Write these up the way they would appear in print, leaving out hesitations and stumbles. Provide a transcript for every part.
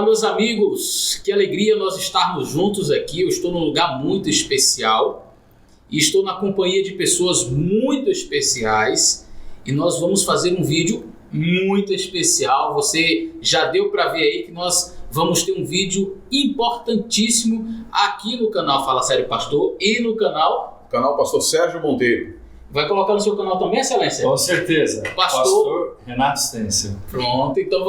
Fala, meus amigos, que alegria nós estarmos juntos aqui. Eu estou num lugar muito especial e estou na companhia de pessoas muito especiais e nós vamos fazer um vídeo muito especial. Você já deu para ver aí que nós vamos ter um vídeo importantíssimo aqui no canal Fala Sério Pastor e no canal Pastor Sérgio Monteiro. Vai colocar no seu canal também, Excelência? Com certeza. Pastor Renato Stêncio. Pronto, então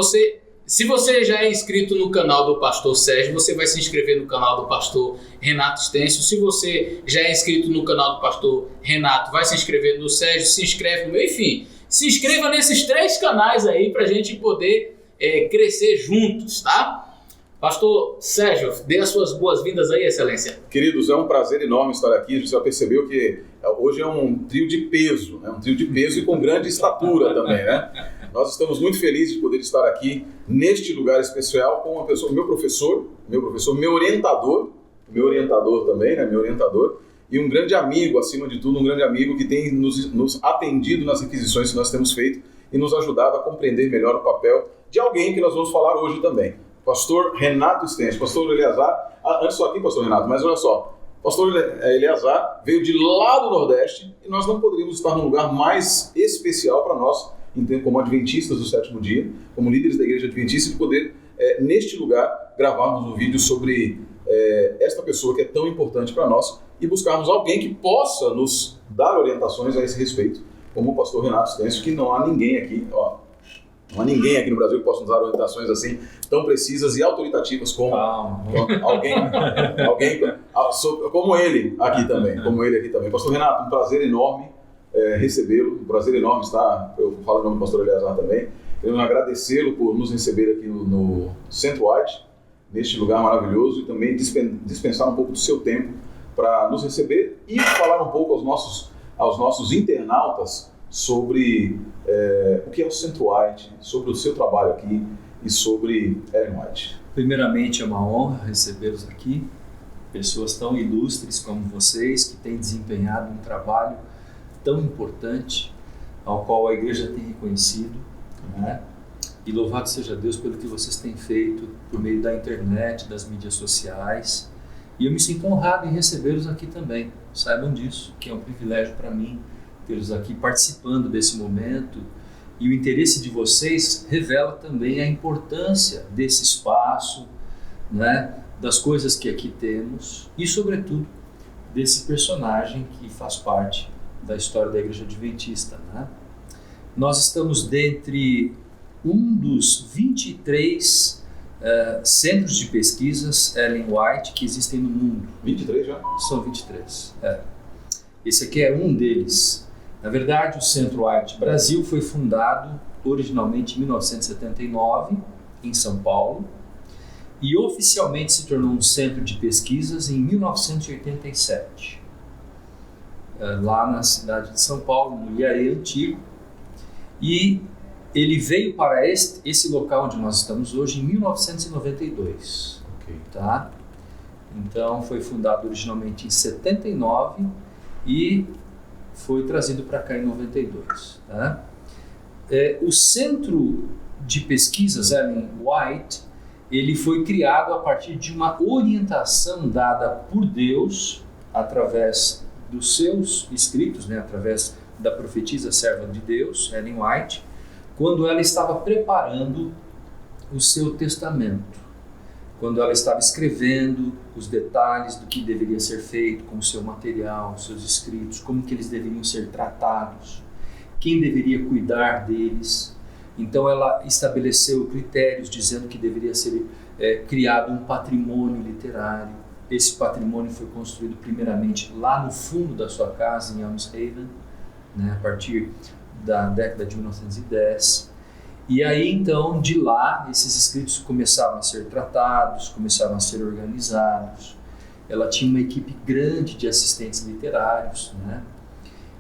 se você já é inscrito no canal do Pastor Sérgio, você vai se inscrever no canal do Pastor Renato Stêncio. Se você já é inscrito no canal do Pastor Renato, vai se inscrever no Sérgio, se inscreve no meu, enfim. Se inscreva nesses 3 canais aí para a gente poder crescer juntos, tá? Pastor Sérgio, dê as suas boas-vindas aí, Excelência. Queridos, é um prazer enorme estar aqui. A gente já percebeu que hoje é um trio de peso, né? Um trio de peso e com grande estatura também, né? Nós estamos muito felizes de poder estar aqui neste lugar especial com uma pessoa, meu professor, meu orientador também, né? Meu orientador e um grande amigo, acima de tudo, um grande amigo que tem nos atendido nas requisições que nós temos feito e nos ajudado a compreender melhor o papel de alguém que nós vamos falar hoje também. Pastor Renato Stêncio, Pastor Eleazar, antes só aqui, Pastor Renato, mas olha só, Pastor Eleazar veio de lá do Nordeste e nós não poderíamos estar num lugar mais especial para nós, como adventistas do 7º dia, como líderes da igreja adventista, de poder, neste lugar, gravarmos um vídeo sobre esta pessoa que é tão importante para nós e buscarmos alguém que possa nos dar orientações a esse respeito, como o Pastor Renato Stêncio, que não há ninguém aqui, não há ninguém aqui no Brasil que possa nos dar orientações assim tão precisas e autoritativas como alguém como ele aqui também. Pastor Renato, um prazer enorme recebê-lo, um prazer enorme estar, eu falo em nome do Pastor Eleazar também, queremos agradecê-lo por nos receber aqui no Centro White, neste lugar maravilhoso, e também dispensar um pouco do seu tempo para nos receber e falar um pouco aos nossos internautas sobre o que é o Centro White, sobre o seu trabalho aqui e sobre Ellen White. Primeiramente, é uma honra recebê-los aqui, pessoas tão ilustres como vocês, que têm desempenhado um trabalho tão importante, ao qual a igreja tem reconhecido, né? E louvado seja Deus pelo que vocês têm feito por meio da internet, das mídias sociais. E eu me sinto honrado em recebê-los aqui também. Saibam disso, que é um privilégio para mim tê-los aqui participando desse momento, e o interesse de vocês revela também a importância desse espaço, né, das coisas que aqui temos e, sobretudo, desse personagem que faz parte da história da Igreja Adventista, né? Nós estamos dentre um dos 23 centros de pesquisas Ellen White que existem no mundo. 23 já? São 23, Esse aqui é um deles. Na verdade, o Centro White Brasil foi fundado originalmente em 1979, em São Paulo, e oficialmente se tornou um centro de pesquisas em 1987, lá na cidade de São Paulo, no Iaré Antigo, e ele veio para esse local onde nós estamos hoje em 1992. Okay. Tá? Então, foi fundado originalmente em 79 e foi trazido para cá em 92. Tá? O Centro de Pesquisas Ellen White, ele foi criado a partir de uma orientação dada por Deus através dos seus escritos, né, através da profetisa serva de Deus, Ellen White, quando ela estava preparando o seu testamento, quando ela estava escrevendo os detalhes do que deveria ser feito com o seu material, os seus escritos, como que eles deveriam ser tratados, quem deveria cuidar deles. Então ela estabeleceu critérios dizendo que deveria ser criado um patrimônio literário. Esse patrimônio foi construído primeiramente lá no fundo da sua casa, em Elmshaven, né, a partir da década de 1910. E aí, então, de lá, esses escritos começaram a ser tratados, começaram a ser organizados. Ela tinha uma equipe grande de assistentes literários, né?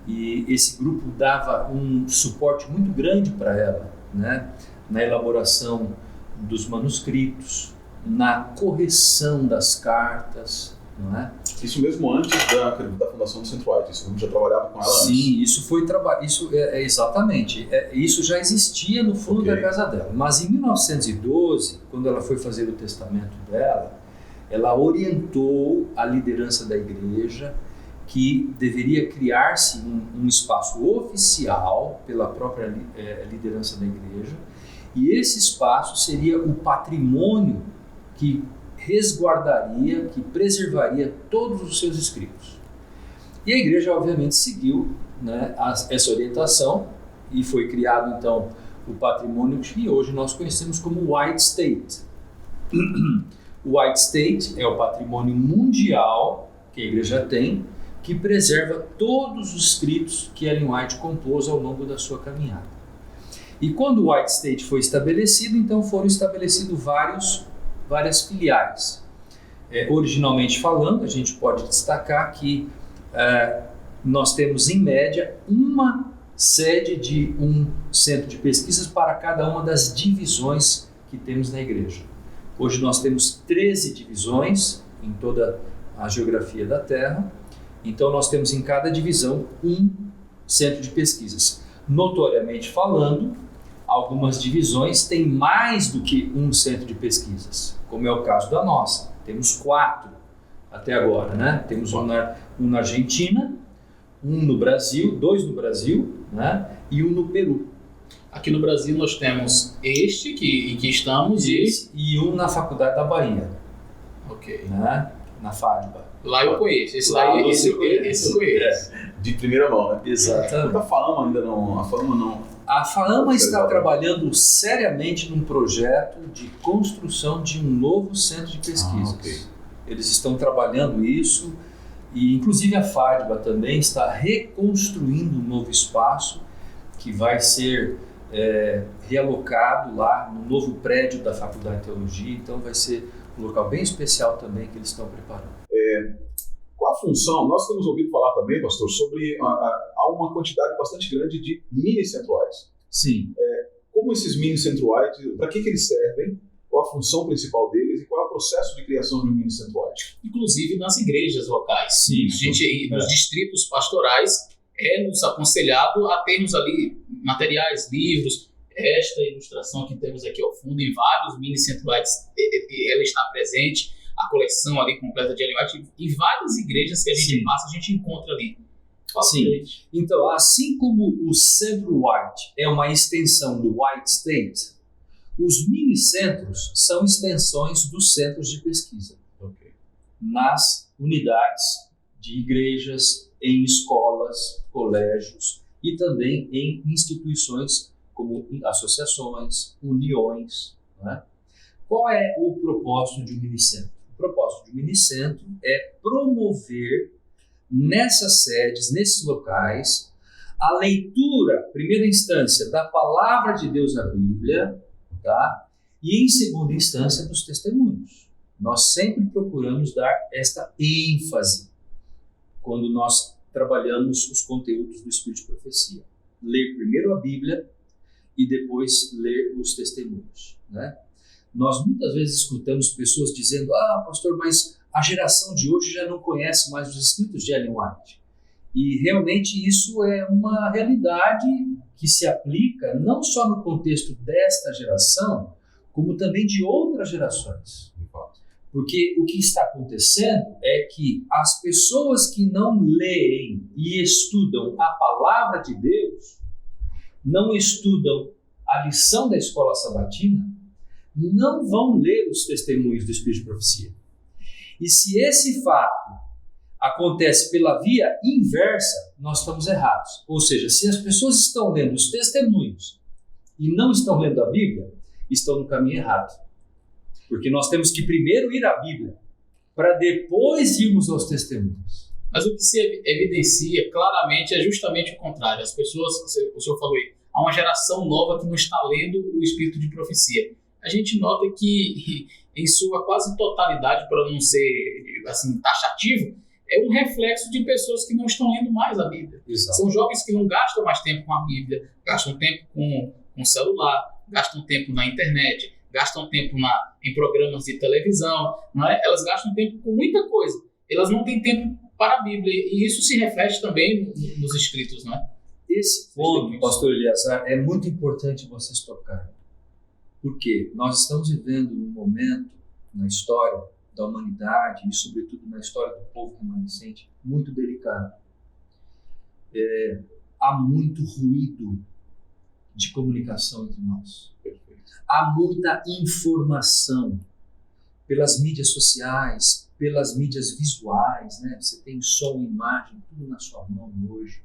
E esse grupo dava um suporte muito grande para ela, né? Na elaboração dos manuscritos, na correção das cartas, não é? Isso mesmo antes da fundação do Centro-White, isso já trabalhava com ela antes? Sim, isso foi exatamente. Isso já existia no fundo da casa dela. Mas em 1912, quando ela foi fazer o testamento dela, ela orientou a liderança da igreja que deveria criar-se um espaço oficial pela própria liderança da igreja, e esse espaço seria o patrimônio que resguardaria, que preservaria todos os seus escritos. E a igreja, obviamente, seguiu, né, essa orientação e foi criado, então, o patrimônio que hoje nós conhecemos como White State. O White State é o patrimônio mundial que a igreja tem, que preserva todos os escritos que Ellen White compôs ao longo da sua caminhada. E quando o White State foi estabelecido, então foram estabelecidos várias filiais. Originalmente falando, a gente pode destacar que nós temos, em média, uma sede de um centro de pesquisas para cada uma das divisões que temos na igreja. Hoje nós temos 13 divisões em toda a geografia da Terra, então nós temos em cada divisão um centro de pesquisas. Notoriamente falando, algumas divisões têm mais do que um centro de pesquisas, como é o caso da nossa. Temos 4 até agora, né? Temos um na Argentina, um no Brasil, 2 no Brasil, né? E um no Peru. Aqui no Brasil nós temos em que estamos e um na Faculdade da Bahia. Ok. Né? Na FADBA. Lá eu conheço. Esse eu conheço. De primeira mão, né? Exatamente. A FAAMA ainda não... A FAAMA não... A FAAMA está trabalhando seriamente num projeto de construção de um novo centro de pesquisas. Okay. Eles estão trabalhando isso e, inclusive, a FADBA também está reconstruindo um novo espaço que vai ser realocado lá no novo prédio da Faculdade de Teologia. Então, vai ser um local bem especial também que eles estão preparando. Qual a função? Nós temos ouvido falar também, pastor, sobre há uma quantidade bastante grande de mini-Centro-Whites. Sim. Como esses mini-Centro-Whites, para que eles servem? Qual a função principal deles e qual é o processo de criação de um mini-Centro-White? Inclusive nas igrejas locais. Sim. A gente, nos distritos pastorais, nos aconselhado a termos ali materiais, livros. Esta ilustração que temos aqui ao fundo, em vários mini-Centro-Whites, ela está presente. A coleção ali completa de Ellen White, em várias igrejas que a gente passa, a gente encontra ali. Sim. Então, assim como o Centro-White é uma extensão do White State, os mini-centros são extensões dos centros de pesquisa. Okay. Nas unidades de igrejas, em escolas, colégios e também em instituições como associações, uniões. Né? Qual é o propósito de um mini-centro? O propósito de um mini-centro é promover nessas sedes, nesses locais, a leitura, primeira instância, da palavra de Deus na Bíblia, tá? E em segunda instância, dos testemunhos. Nós sempre procuramos dar esta ênfase quando nós trabalhamos os conteúdos do Espírito de Profecia. Ler primeiro a Bíblia e depois ler os testemunhos, né? Nós muitas vezes escutamos pessoas dizendo: pastor, mas a geração de hoje já não conhece mais os escritos de Ellen White. E realmente isso é uma realidade que se aplica não só no contexto desta geração, como também de outras gerações. Porque o que está acontecendo é que as pessoas que não leem e estudam a palavra de Deus, não estudam a lição da escola sabatina, não vão ler os testemunhos do Espírito de Profecia. E se esse fato acontece pela via inversa, nós estamos errados. Ou seja, se as pessoas estão lendo os testemunhos e não estão lendo a Bíblia, estão no caminho errado. Porque nós temos que primeiro ir à Bíblia, para depois irmos aos testemunhos. Mas o que se evidencia claramente é justamente o contrário. As pessoas, o senhor falou aí, há uma geração nova que não está lendo o Espírito de Profecia. A gente nota que, em sua quase totalidade, para não ser assim, taxativo, é um reflexo de pessoas que não estão lendo mais a Bíblia. Exato. São jovens que não gastam mais tempo com a Bíblia, gastam tempo com o celular, gastam tempo na internet, gastam tempo em programas de televisão, não é? Elas gastam tempo com muita coisa elas não têm tempo para a Bíblia, e isso se reflete também nos escritos, não é? Esse ponto, pastor Eliazar, é muito importante vocês tocarem. Porque nós estamos vivendo um momento na história da humanidade e, sobretudo, na história do povo remanescente, muito delicado. Há muito ruído de comunicação entre nós. Há muita informação pelas mídias sociais, pelas mídias visuais, né? Você tem som, imagem, tudo na sua mão hoje.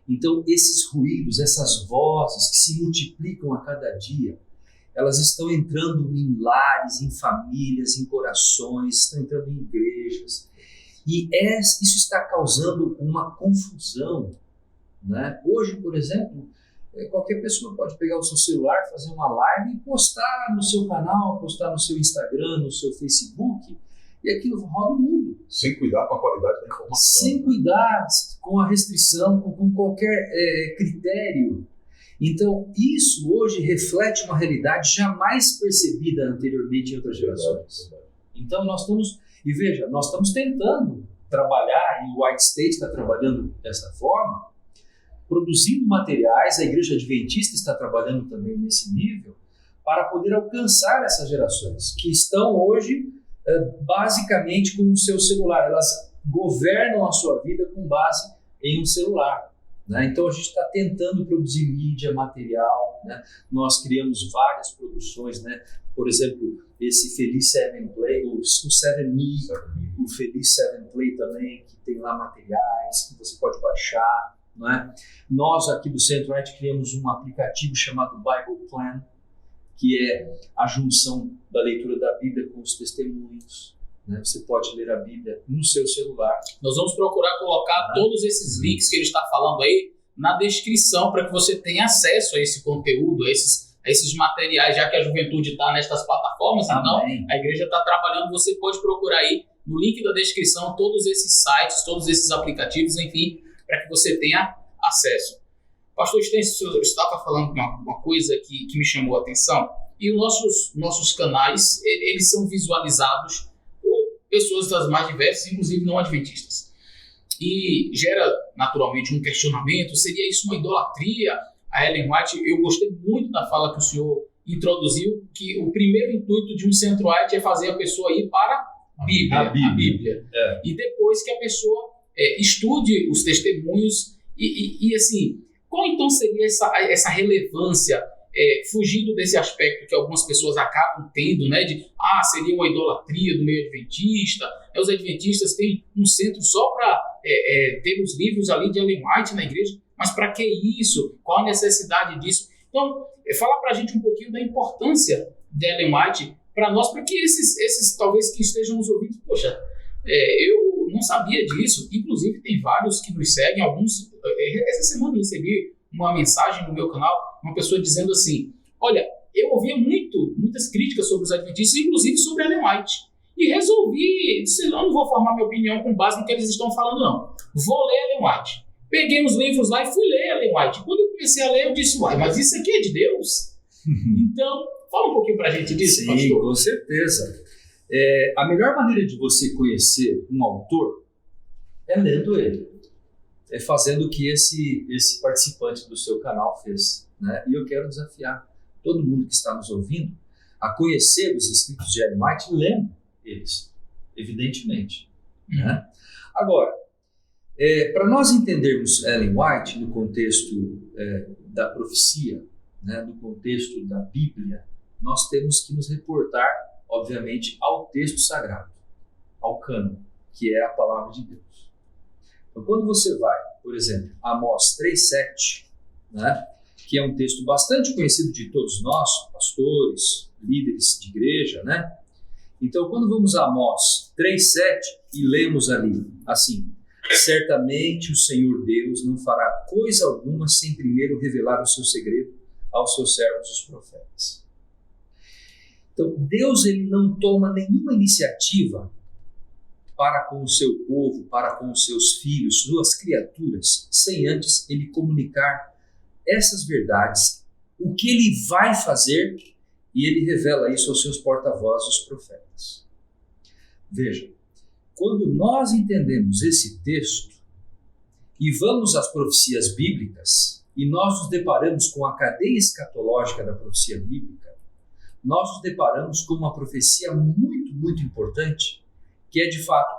Então, esses ruídos, essas vozes que se multiplicam a cada dia, elas estão entrando em lares, em famílias, em corações, estão entrando em igrejas. E isso está causando uma confusão, né? Hoje, por exemplo, qualquer pessoa pode pegar o seu celular, fazer uma live e postar no seu canal, postar no seu Instagram, no seu Facebook, e aquilo roda o mundo. Sem cuidar com a qualidade da informação. Sem cuidar com a restrição, com qualquer critério. Então, isso hoje reflete uma realidade jamais percebida anteriormente em outras gerações. Então, nós estamos tentando trabalhar, e o White State está trabalhando dessa forma, produzindo materiais, a Igreja Adventista está trabalhando também nesse nível, para poder alcançar essas gerações, que estão hoje basicamente com o seu celular. Elas governam a sua vida com base em um celular. Né? Então a gente está tentando produzir mídia, material, né? Nós criamos várias produções, né? Por exemplo, esse Feliz 7 Play, o 7Me, o Feliz 7 Play também, que tem lá materiais que você pode baixar. Não é? Nós aqui do Centro-Oeste criamos um aplicativo chamado Bible Plan, que é a junção da leitura da Bíblia com os testemunhos. Né? Você pode ler a Bíblia no seu celular. Nós vamos procurar colocar todos esses links que ele está falando aí na descrição para que você tenha acesso a esse conteúdo, a esses materiais, já que a juventude está nestas plataformas. Amém. Então a igreja está trabalhando, você pode procurar aí no link da descrição todos esses sites, todos esses aplicativos, enfim, para que você tenha acesso. Pastor Stêncio, eu estava falando uma coisa que me chamou a atenção, e os nossos canais, eles são visualizados por pessoas das mais diversas, inclusive não adventistas. E gera, naturalmente, um questionamento, seria isso uma idolatria? A Ellen White, eu gostei muito da fala que o senhor introduziu, que o primeiro intuito de um Centro-Oeste é fazer a pessoa ir para a Bíblia. É. E depois que a pessoa estude os testemunhos e assim, qual então seria essa relevância, fugindo desse aspecto que algumas pessoas acabam tendo, né, de seria uma idolatria do meio adventista, os adventistas têm um centro só para ter os livros ali de Ellen White na igreja, mas para que isso? Qual a necessidade disso? Então, fala para a gente um pouquinho da importância de Ellen White para nós, para que esses talvez que estejam nos ouvindo, poxa, eu não sabia disso. Inclusive tem vários que nos seguem, alguns, essa semana eu recebi uma mensagem no meu canal, uma pessoa dizendo assim, olha, eu ouvia muitas críticas sobre os adventistas, inclusive sobre Ellen White, e resolvi, disse, eu não vou formar minha opinião com base no que eles estão falando, não, vou ler Ellen White. Peguei os livros lá e fui ler Ellen White. Quando eu comecei a ler, eu disse, mas isso aqui é de Deus? Então, fala um pouquinho pra gente disso, Sim, pastor. Com certeza. A melhor maneira de você conhecer um autor é lendo ele. É fazendo o que esse participante do seu canal fez. Né? E eu quero desafiar todo mundo que está nos ouvindo a conhecer os escritos de Ellen White lendo eles, evidentemente. Né? Agora, para nós entendermos Ellen White no contexto da profecia, né, no contexto da Bíblia, nós temos que nos reportar, obviamente, ao texto sagrado, ao cânon, que é a palavra de Deus. Então, quando você vai, por exemplo, a Amós 3:7, né, que é um texto bastante conhecido de todos nós, pastores, líderes de igreja, né? Então, quando vamos a Amós 3:7 e lemos ali, assim, certamente o Senhor Deus não fará coisa alguma sem primeiro revelar o seu segredo aos seus servos, os profetas. Então, Deus ele não toma nenhuma iniciativa para com o seu povo, para com os seus filhos, suas criaturas, sem antes ele comunicar essas verdades, o que ele vai fazer, e ele revela isso aos seus porta-vozes, os profetas. Veja, quando nós entendemos esse texto e vamos às profecias bíblicas e nós nos deparamos com a cadeia escatológica da profecia bíblica, nós nos deparamos com uma profecia muito, muito importante, que é de fato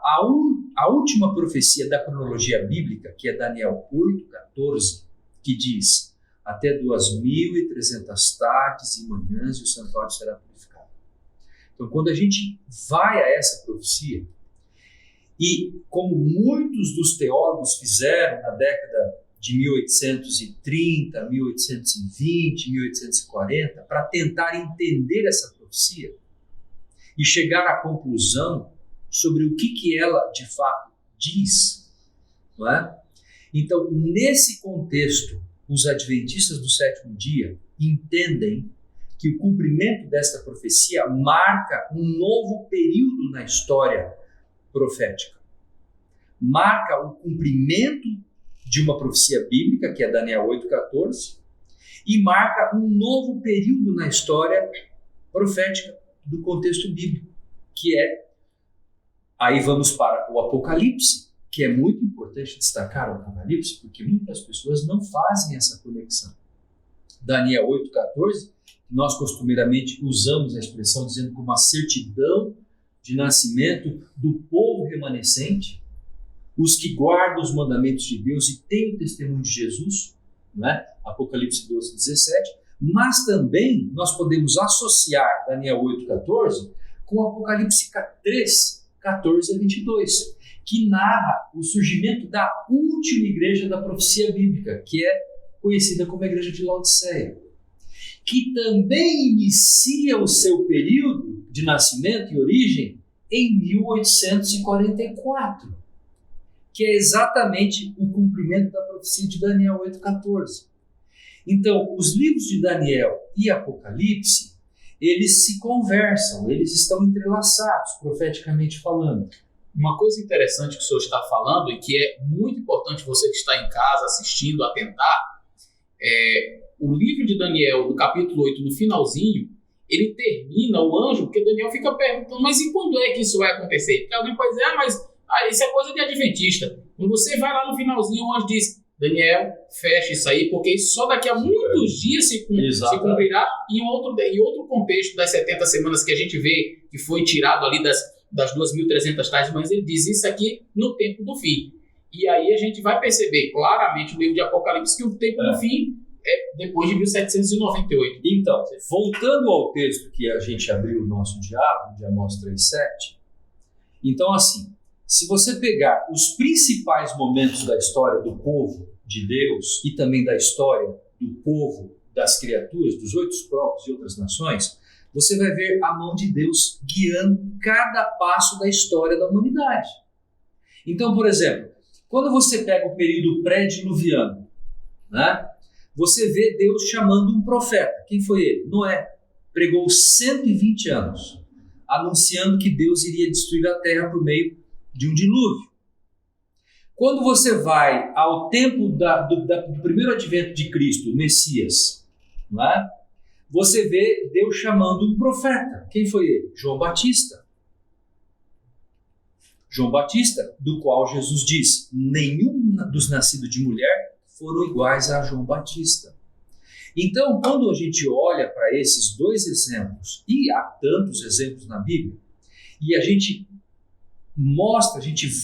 a última profecia da cronologia bíblica, que é Daniel 8:14, que diz: até 2.300 tardes e manhãs e o santuário será purificado. Então, quando a gente vai a essa profecia, e como muitos dos teólogos fizeram na década de 1830, 1820, 1840, para tentar entender essa profecia e chegar à conclusão sobre o que ela de fato diz, não é? Então, nesse contexto, os adventistas do sétimo dia entendem que o cumprimento desta profecia marca um novo período na história profética. Marca o cumprimento de uma profecia bíblica, que é Daniel 8:14, e marca um novo período na história profética do contexto bíblico, que é, aí vamos para o Apocalipse, que é muito importante destacar o Apocalipse, porque muitas pessoas não fazem essa conexão. Daniel 8:14, nós costumeiramente usamos a expressão dizendo como uma certidão de nascimento do povo remanescente, os que guardam os mandamentos de Deus e têm o testemunho de Jesus, né? Apocalipse 12:17, mas também nós podemos associar Daniel 8:14 com Apocalipse 3:14-22, que narra o surgimento da última igreja da profecia bíblica, que é conhecida como a igreja de Laodiceia, que também inicia o seu período de nascimento e origem em 1844, que é exatamente o cumprimento da profecia de Daniel 8:14. Então, os livros de Daniel e Apocalipse, eles se conversam, eles estão entrelaçados, profeticamente falando. Uma coisa interessante que o senhor está falando e que é muito importante você que está em casa assistindo, atentar, o livro de Daniel, no capítulo 8, no finalzinho, ele termina, o anjo, porque Daniel fica perguntando, mas e quando é que isso vai acontecer? Porque alguém pode dizer, mas isso é coisa de adventista. Quando você vai lá no finalzinho, o anjo diz, Daniel, fecha isso aí, porque isso só daqui a muitos dias se cumprirá. E em outro contexto das 70 semanas que a gente vê que foi tirado ali das 2.300 tardes, mas ele diz isso aqui no tempo do fim. E aí a gente vai perceber claramente no livro de Apocalipse que o tempo do fim é depois de 1798. Então, voltando ao texto que a gente abriu o nosso diálogo, de Amós 3:7, então assim, se você pegar os principais momentos da história do povo de Deus e também da história do povo das criaturas, dos 8 povos e outras nações, você vai ver a mão de Deus guiando cada passo da história da humanidade. Então, por exemplo, quando você pega o período pré-diluviano, né, você vê Deus chamando um profeta. Quem foi ele? Noé. Pregou 120 anos, anunciando que Deus iria destruir a terra por meio de um dilúvio. Quando você vai ao tempo do primeiro advento de Cristo, o Messias, não é? Você vê Deus chamando um profeta. Quem foi ele? João Batista. João Batista, do qual Jesus disse, nenhum dos nascidos de mulher foram iguais a João Batista. Então, quando a gente olha para esses dois exemplos, e há tantos exemplos na Bíblia, e a gente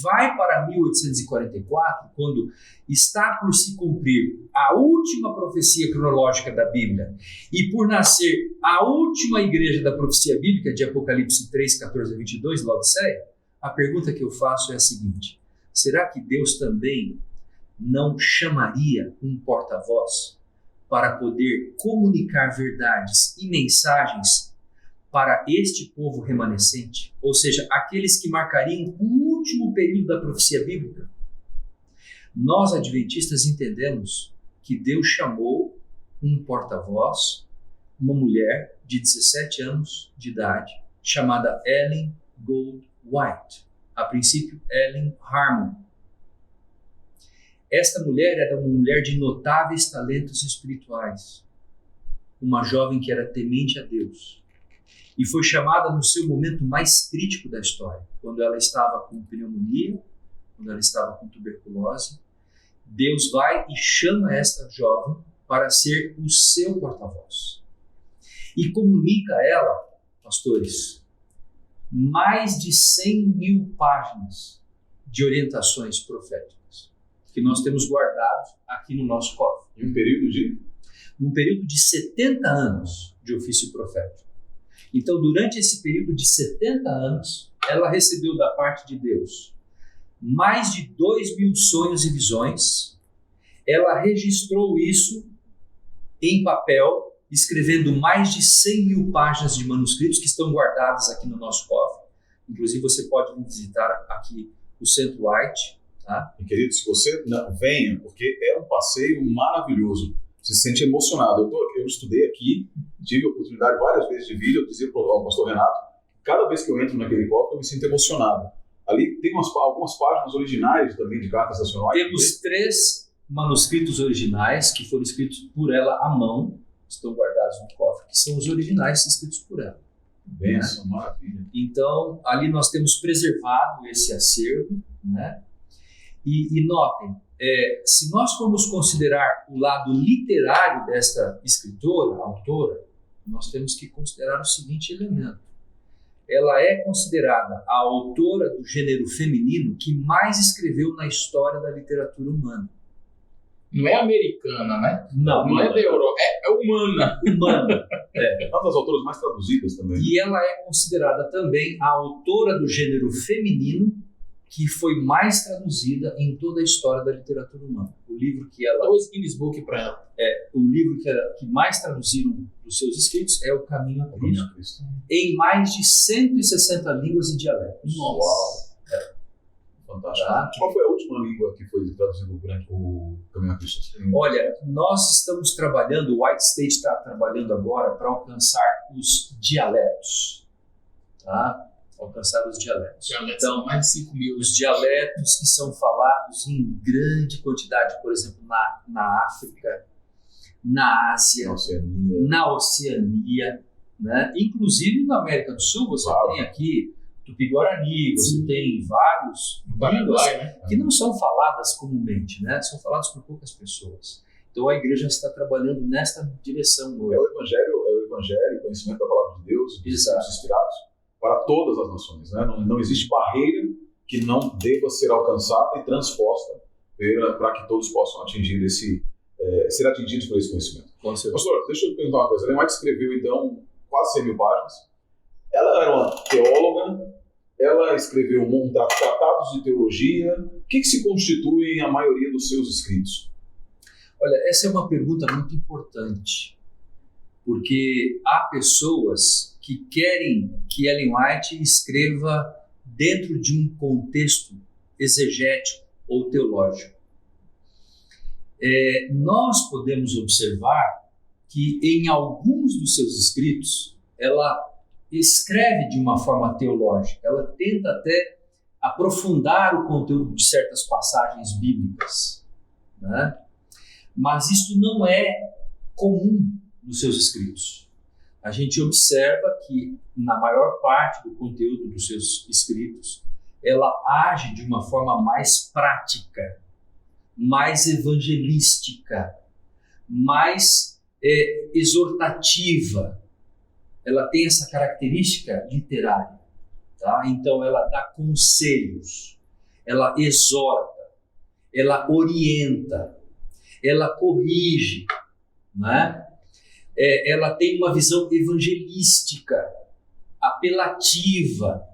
vai para 1844, quando está por se cumprir a última profecia cronológica da Bíblia e por nascer a última igreja da profecia bíblica de Apocalipse 3:14-22, Laodiceia, a pergunta que eu faço é a seguinte: será que Deus também não chamaria um porta-voz para poder comunicar verdades e mensagens para este povo remanescente, ou seja, aqueles que marcariam o último período da profecia bíblica? Nós, adventistas, entendemos que Deus chamou um porta-voz, uma mulher de 17 anos de idade, chamada Ellen Gold White, a princípio Ellen Harmon. Esta mulher era uma mulher de notáveis talentos espirituais, uma jovem que era temente a Deus, e foi chamada no seu momento mais crítico da história, quando ela estava com pneumonia, quando ela estava com tuberculose. Deus vai e chama esta jovem para ser o seu porta-voz. E comunica a ela, pastores, mais de 100.000 páginas de orientações proféticas que nós temos guardado aqui no nosso cofre. Em um período de? Num período de 70 anos de ofício profético. Então, durante esse período de 70 anos, ela recebeu da parte de Deus mais de 2.000 sonhos e visões. Ela registrou isso em papel, escrevendo mais de 100.000 páginas de manuscritos que estão guardados aqui no nosso cofre. Inclusive, você pode vir visitar aqui o Centro White. Tá? E, querido, se você não venha, porque é um passeio maravilhoso. Você se sente emocionado. Eu estudei aqui, tive a oportunidade várias vezes de vir, eu dizia para o pastor Renato, cada vez que eu entro naquele cofre, eu me sinto emocionado. Ali tem algumas páginas originais também de cartas nacionais. Temos 3 manuscritos originais que foram escritos por ela à mão, estão guardados no cofre, que são os originais escritos por ela. Benção, né? Maravilha. Então, ali nós temos preservado esse acervo, né? E notem, se nós formos considerar o lado literário desta escritora, autora, nós temos que considerar o seguinte elemento. Ela é considerada a autora do gênero feminino que mais escreveu na história da literatura humana. Não é americana, né? Não é da Europa, é humana. Humana. É uma das autoras mais traduzidas também. E ela é considerada também a autora do gênero feminino que foi mais traduzida em toda a história da literatura humana. O livro que ela... 2 Guinness Book para ela. O livro que mais traduziram dos seus escritos é O Caminho a Cristo. Em mais de 160 línguas e dialetos. Nossa! Uau! Fantástico. Tá? Qual foi a última língua que foi traduzida durante o Caminho a Cristo? Olha, nós estamos trabalhando, o White State está trabalhando agora para alcançar os dialetos. Tá? Alcançar os dialetos. Então, mais de 5.000. Os dialetos que são falados em grande quantidade, por exemplo, na África, na Ásia, na Oceania, né? Inclusive na América do Sul, você tem aqui Tupi-Guarani, você tem vários línguas que não são faladas comumente, né? São faladas por poucas pessoas. Então a igreja está trabalhando nesta direção hoje. É o evangelho, o conhecimento da palavra de Deus, os inspirados para todas as nações, né? Não existe barreira que não deva ser alcançada e transposta para que todos possam atingir ser atingidos por esse conhecimento. Pastor, deixa eu perguntar uma coisa. A Ellen White escreveu, então, quase 100.000 páginas. Ela era uma teóloga, ela escreveu tratados de teologia. O que se constitui a maioria dos seus escritos? Olha, essa é uma pergunta muito importante, porque há pessoas que querem que Ellen White escreva dentro de um contexto exegético ou teológico. Nós podemos observar que em alguns dos seus escritos ela escreve de uma forma teológica, ela tenta até aprofundar o conteúdo de certas passagens bíblicas, né? Mas isso não é comum nos seus escritos. A gente observa que, na maior parte do conteúdo dos seus escritos, ela age de uma forma mais prática, mais evangelística, mais exortativa. Ela tem essa característica literária. Tá? Então, ela dá conselhos, ela exorta, ela orienta, ela corrige, né? Ela tem uma visão evangelística, apelativa.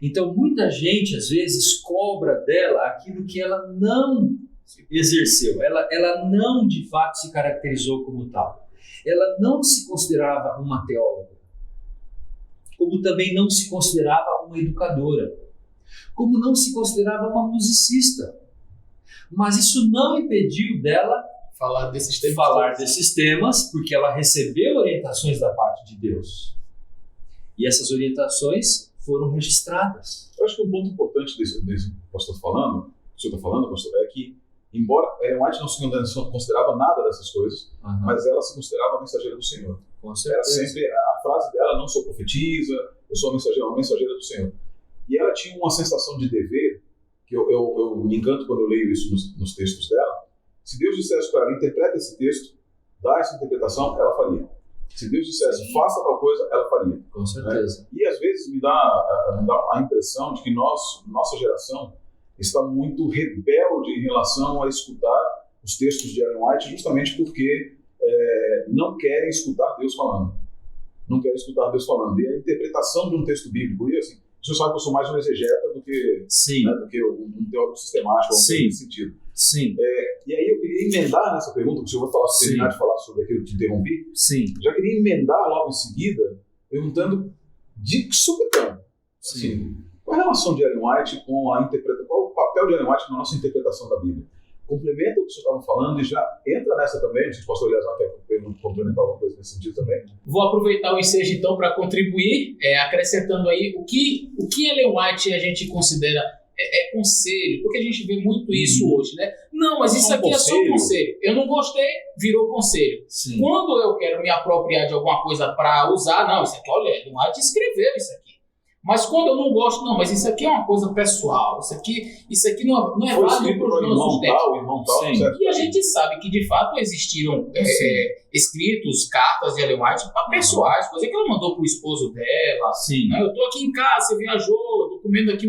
Então, muita gente, às vezes, cobra dela aquilo que ela não exerceu. Ela não, de fato, se caracterizou como tal. Ela não se considerava uma teóloga, como também não se considerava uma educadora, como não se considerava uma musicista. Mas isso não impediu dela falar desses temas, porque ela recebeu orientações da parte de Deus. E essas orientações foram registradas. Eu acho que um ponto importante desse que o pastor está falando, pastor, é que, embora Ellen White não se considerava nada dessas coisas, mas ela se considerava a mensageira do Senhor. Com certeza. Era sempre a frase dela, não sou profetisa, eu sou uma mensageira do Senhor. E ela tinha uma sensação de dever, que eu me encanto quando eu leio isso nos textos dela. Se Deus dissesse para ela, interpreta esse texto, dá essa interpretação, ela faria. Se Deus dissesse, faça tal coisa, ela faria. Com certeza. Né? E às vezes me dá a impressão de que nossa geração está muito rebelde em relação a escutar os textos de Ellen White, justamente porque não querem escutar Deus falando. Não querem escutar Deus falando. E a interpretação de um texto bíblico, e assim, o senhor sabe que eu sou mais um exegeta do que, né, do que um teólogo sistemático, nesse sentido. Sim. E aí eu queria emendar nessa pergunta, que o senhor vai falar, terminar de falar sobre aquilo que eu te interrompi. Sim. Já queria emendar logo em seguida, perguntando de supetão. Assim, qual é a relação de Ellen White com a interpretação? Qual é o papel de Ellen White na nossa interpretação da Bíblia? Complementa o que o senhor estava falando e já entra nessa também. Se o pastor Eliasar quer complementar alguma coisa nesse sentido também. Vou aproveitar o ensejo então para contribuir, acrescentando aí o que Ellen White a gente considera conselho, porque a gente vê muito isso hoje, né? Não, mas isso aqui é só conselho. Eu não gostei, virou conselho. Sim. Quando eu quero me apropriar de alguma coisa para usar, não, isso aqui, olha, Ellen White escreveu isso aqui. Mas quando eu não gosto, não, mas isso aqui é uma coisa pessoal, isso aqui não é válido para os nossos tempos. E a gente sabe que de fato existiram escritos, cartas de Ellen White para pessoais, coisa que ela mandou para o esposo dela. Né? Eu estou aqui em casa, você viajou, estou comendo aqui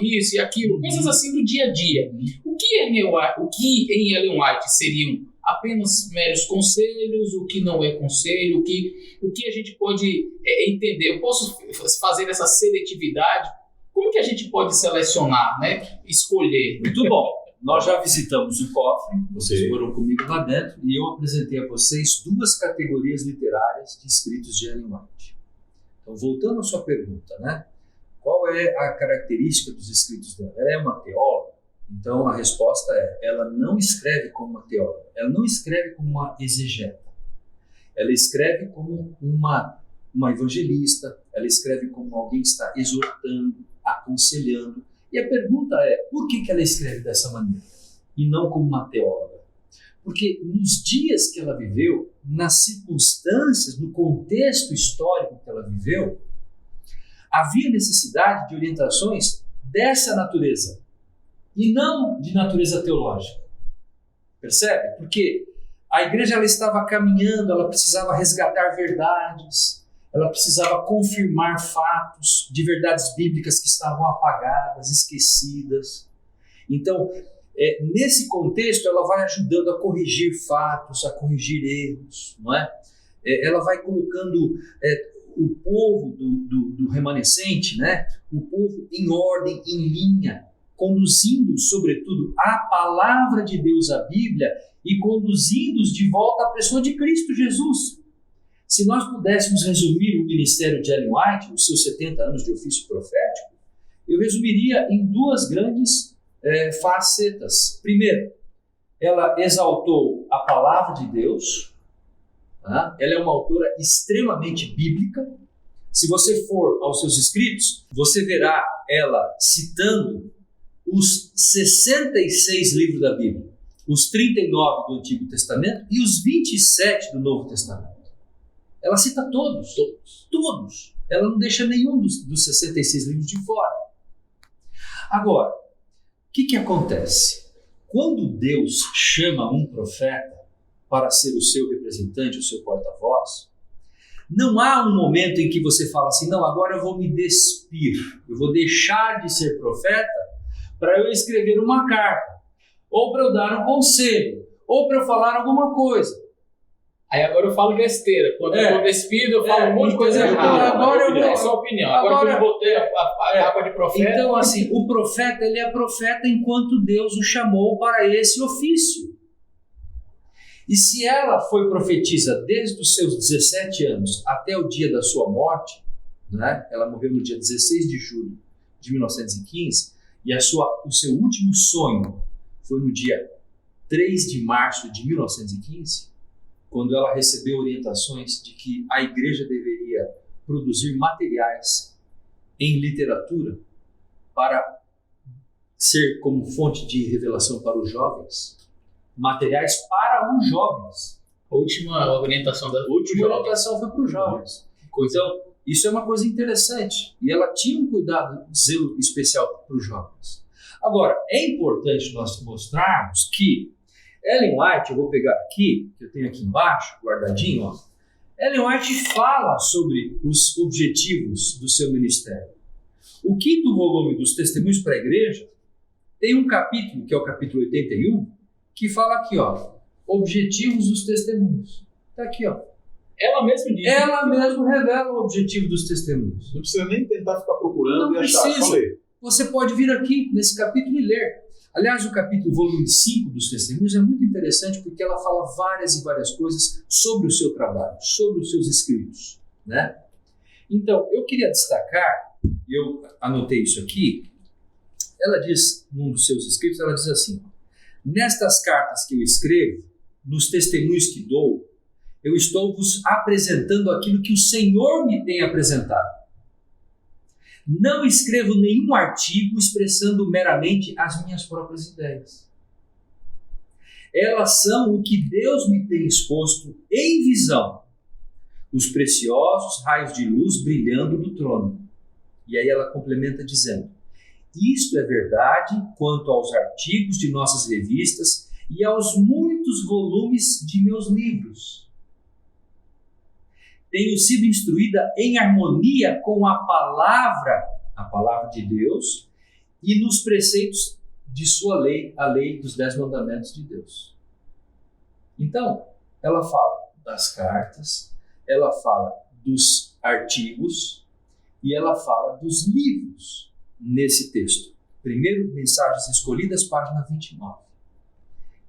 isso e aquilo, coisas assim do dia a dia. O que em Ellen White seriam apenas meros conselhos, o que não é conselho, o que a gente pode entender? Eu posso fazer essa seletividade? Como que a gente pode selecionar, né? Escolher? Muito bom. Nós já visitamos o cofre, vocês foram comigo lá dentro, e eu apresentei a vocês 2 categorias literárias de escritos de Ellen White. Então, voltando à sua pergunta, né? Qual é a característica dos escritos dela? Ela é uma teóloga? Então, a resposta ela não escreve como uma teóloga, ela não escreve como uma exegeta, ela escreve como uma evangelista, ela escreve como alguém que está exortando, aconselhando. E a pergunta é, por que ela escreve dessa maneira e não como uma teóloga? Porque nos dias que ela viveu, nas circunstâncias, no contexto histórico que ela viveu, havia necessidade de orientações dessa natureza, e não de natureza teológica. Percebe? Porque a igreja ela estava caminhando, ela precisava resgatar verdades, ela precisava confirmar fatos de verdades bíblicas que estavam apagadas, esquecidas. Então, nesse contexto, ela vai ajudando a corrigir fatos, a corrigir erros, não é? Ela vai colocando o povo do remanescente, né? O povo em ordem, em linha, conduzindo, sobretudo, a palavra de Deus, a Bíblia, e conduzindo-os de volta à pessoa de Cristo Jesus. Se nós pudéssemos resumir o ministério de Ellen White, os seus 70 anos de ofício profético, eu resumiria em 2 grandes facetas. Primeiro, ela exaltou a palavra de Deus. Ela é uma autora extremamente bíblica. Se você for aos seus escritos, você verá ela citando os 66 livros da Bíblia, os 39 do Antigo Testamento e os 27 do Novo Testamento. Ela cita todos. Ela não deixa nenhum dos 66 livros de fora. Agora, o que acontece? Quando Deus chama um profeta para ser o seu representante, o seu porta-voz, não há um momento em que você fala assim, não, agora eu vou me despir, eu vou deixar de ser profeta para eu escrever uma carta, ou para eu dar um conselho, ou para eu falar alguma coisa. Aí agora eu falo besteira. Quando eu estou despido, eu falo um monte de coisa errada. Agora eu vou... É só opinião. Agora que eu botei a capa de profeta... Então, assim, o profeta, ele é profeta enquanto Deus o chamou para esse ofício. E se ela foi profetisa desde os seus 17 anos até o dia da sua morte, né? Ela morreu no dia 16 de julho de 1915, e o seu último sonho foi no dia 3 de março de 1915, quando ela recebeu orientações de que a igreja deveria produzir materiais em literatura para ser como fonte de revelação para os jovens, materiais para os jovens. A última orientação foi para os jovens. Então, isso é uma coisa interessante. E ela tinha um cuidado, zelo especial para os jovens. Agora, é importante nós mostrarmos que Ellen White, eu vou pegar aqui, que eu tenho aqui embaixo, guardadinho, ó. Ellen White fala sobre os objetivos do seu ministério. O 5º volume dos Testemunhos para a Igreja tem um capítulo, que é o capítulo 81, que fala aqui, ó, objetivos dos testemunhos. Está aqui, ó. Ela mesma diz. Ela mesma revela o objetivo dos testemunhos. Não precisa nem tentar ficar procurando Não e achar, precisa. só ler. Você pode vir aqui nesse capítulo e ler. Aliás, o capítulo volume 5 dos testemunhos é muito interessante porque ela fala várias e várias coisas sobre o seu trabalho, sobre os seus escritos, né? Então, eu queria destacar, eu anotei isso aqui, ela diz, num dos seus escritos, ela diz assim: nestas cartas que eu escrevo, nos testemunhos que dou, eu estou vos apresentando aquilo que o Senhor me tem apresentado. Não escrevo nenhum artigo expressando meramente as minhas próprias ideias. Elas são o que Deus me tem exposto em visão, os preciosos raios de luz brilhando do trono. E aí ela complementa dizendo: isto é verdade quanto aos artigos de nossas revistas e aos muitos volumes de meus livros. Tenho sido instruída em harmonia com a palavra de Deus, e nos preceitos de sua lei, a lei dos 10 mandamentos de Deus. Então, ela fala das cartas, ela fala dos artigos e ela fala dos livros nesse texto. Primeiro, Mensagens Escolhidas, página 29.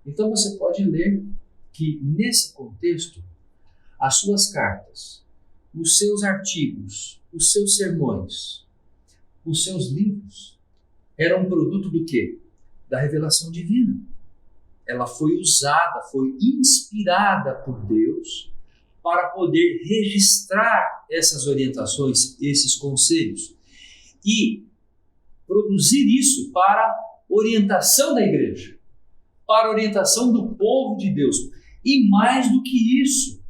Então você pode ler que nesse contexto as suas cartas, os seus artigos, os seus sermões, os seus livros eram um produto do quê? Da revelação divina. Ela foi usada, foi inspirada por Deus para poder registrar essas orientações, esses conselhos e produzir isso para orientação da igreja, para orientação do povo de Deus. E mais do que isso,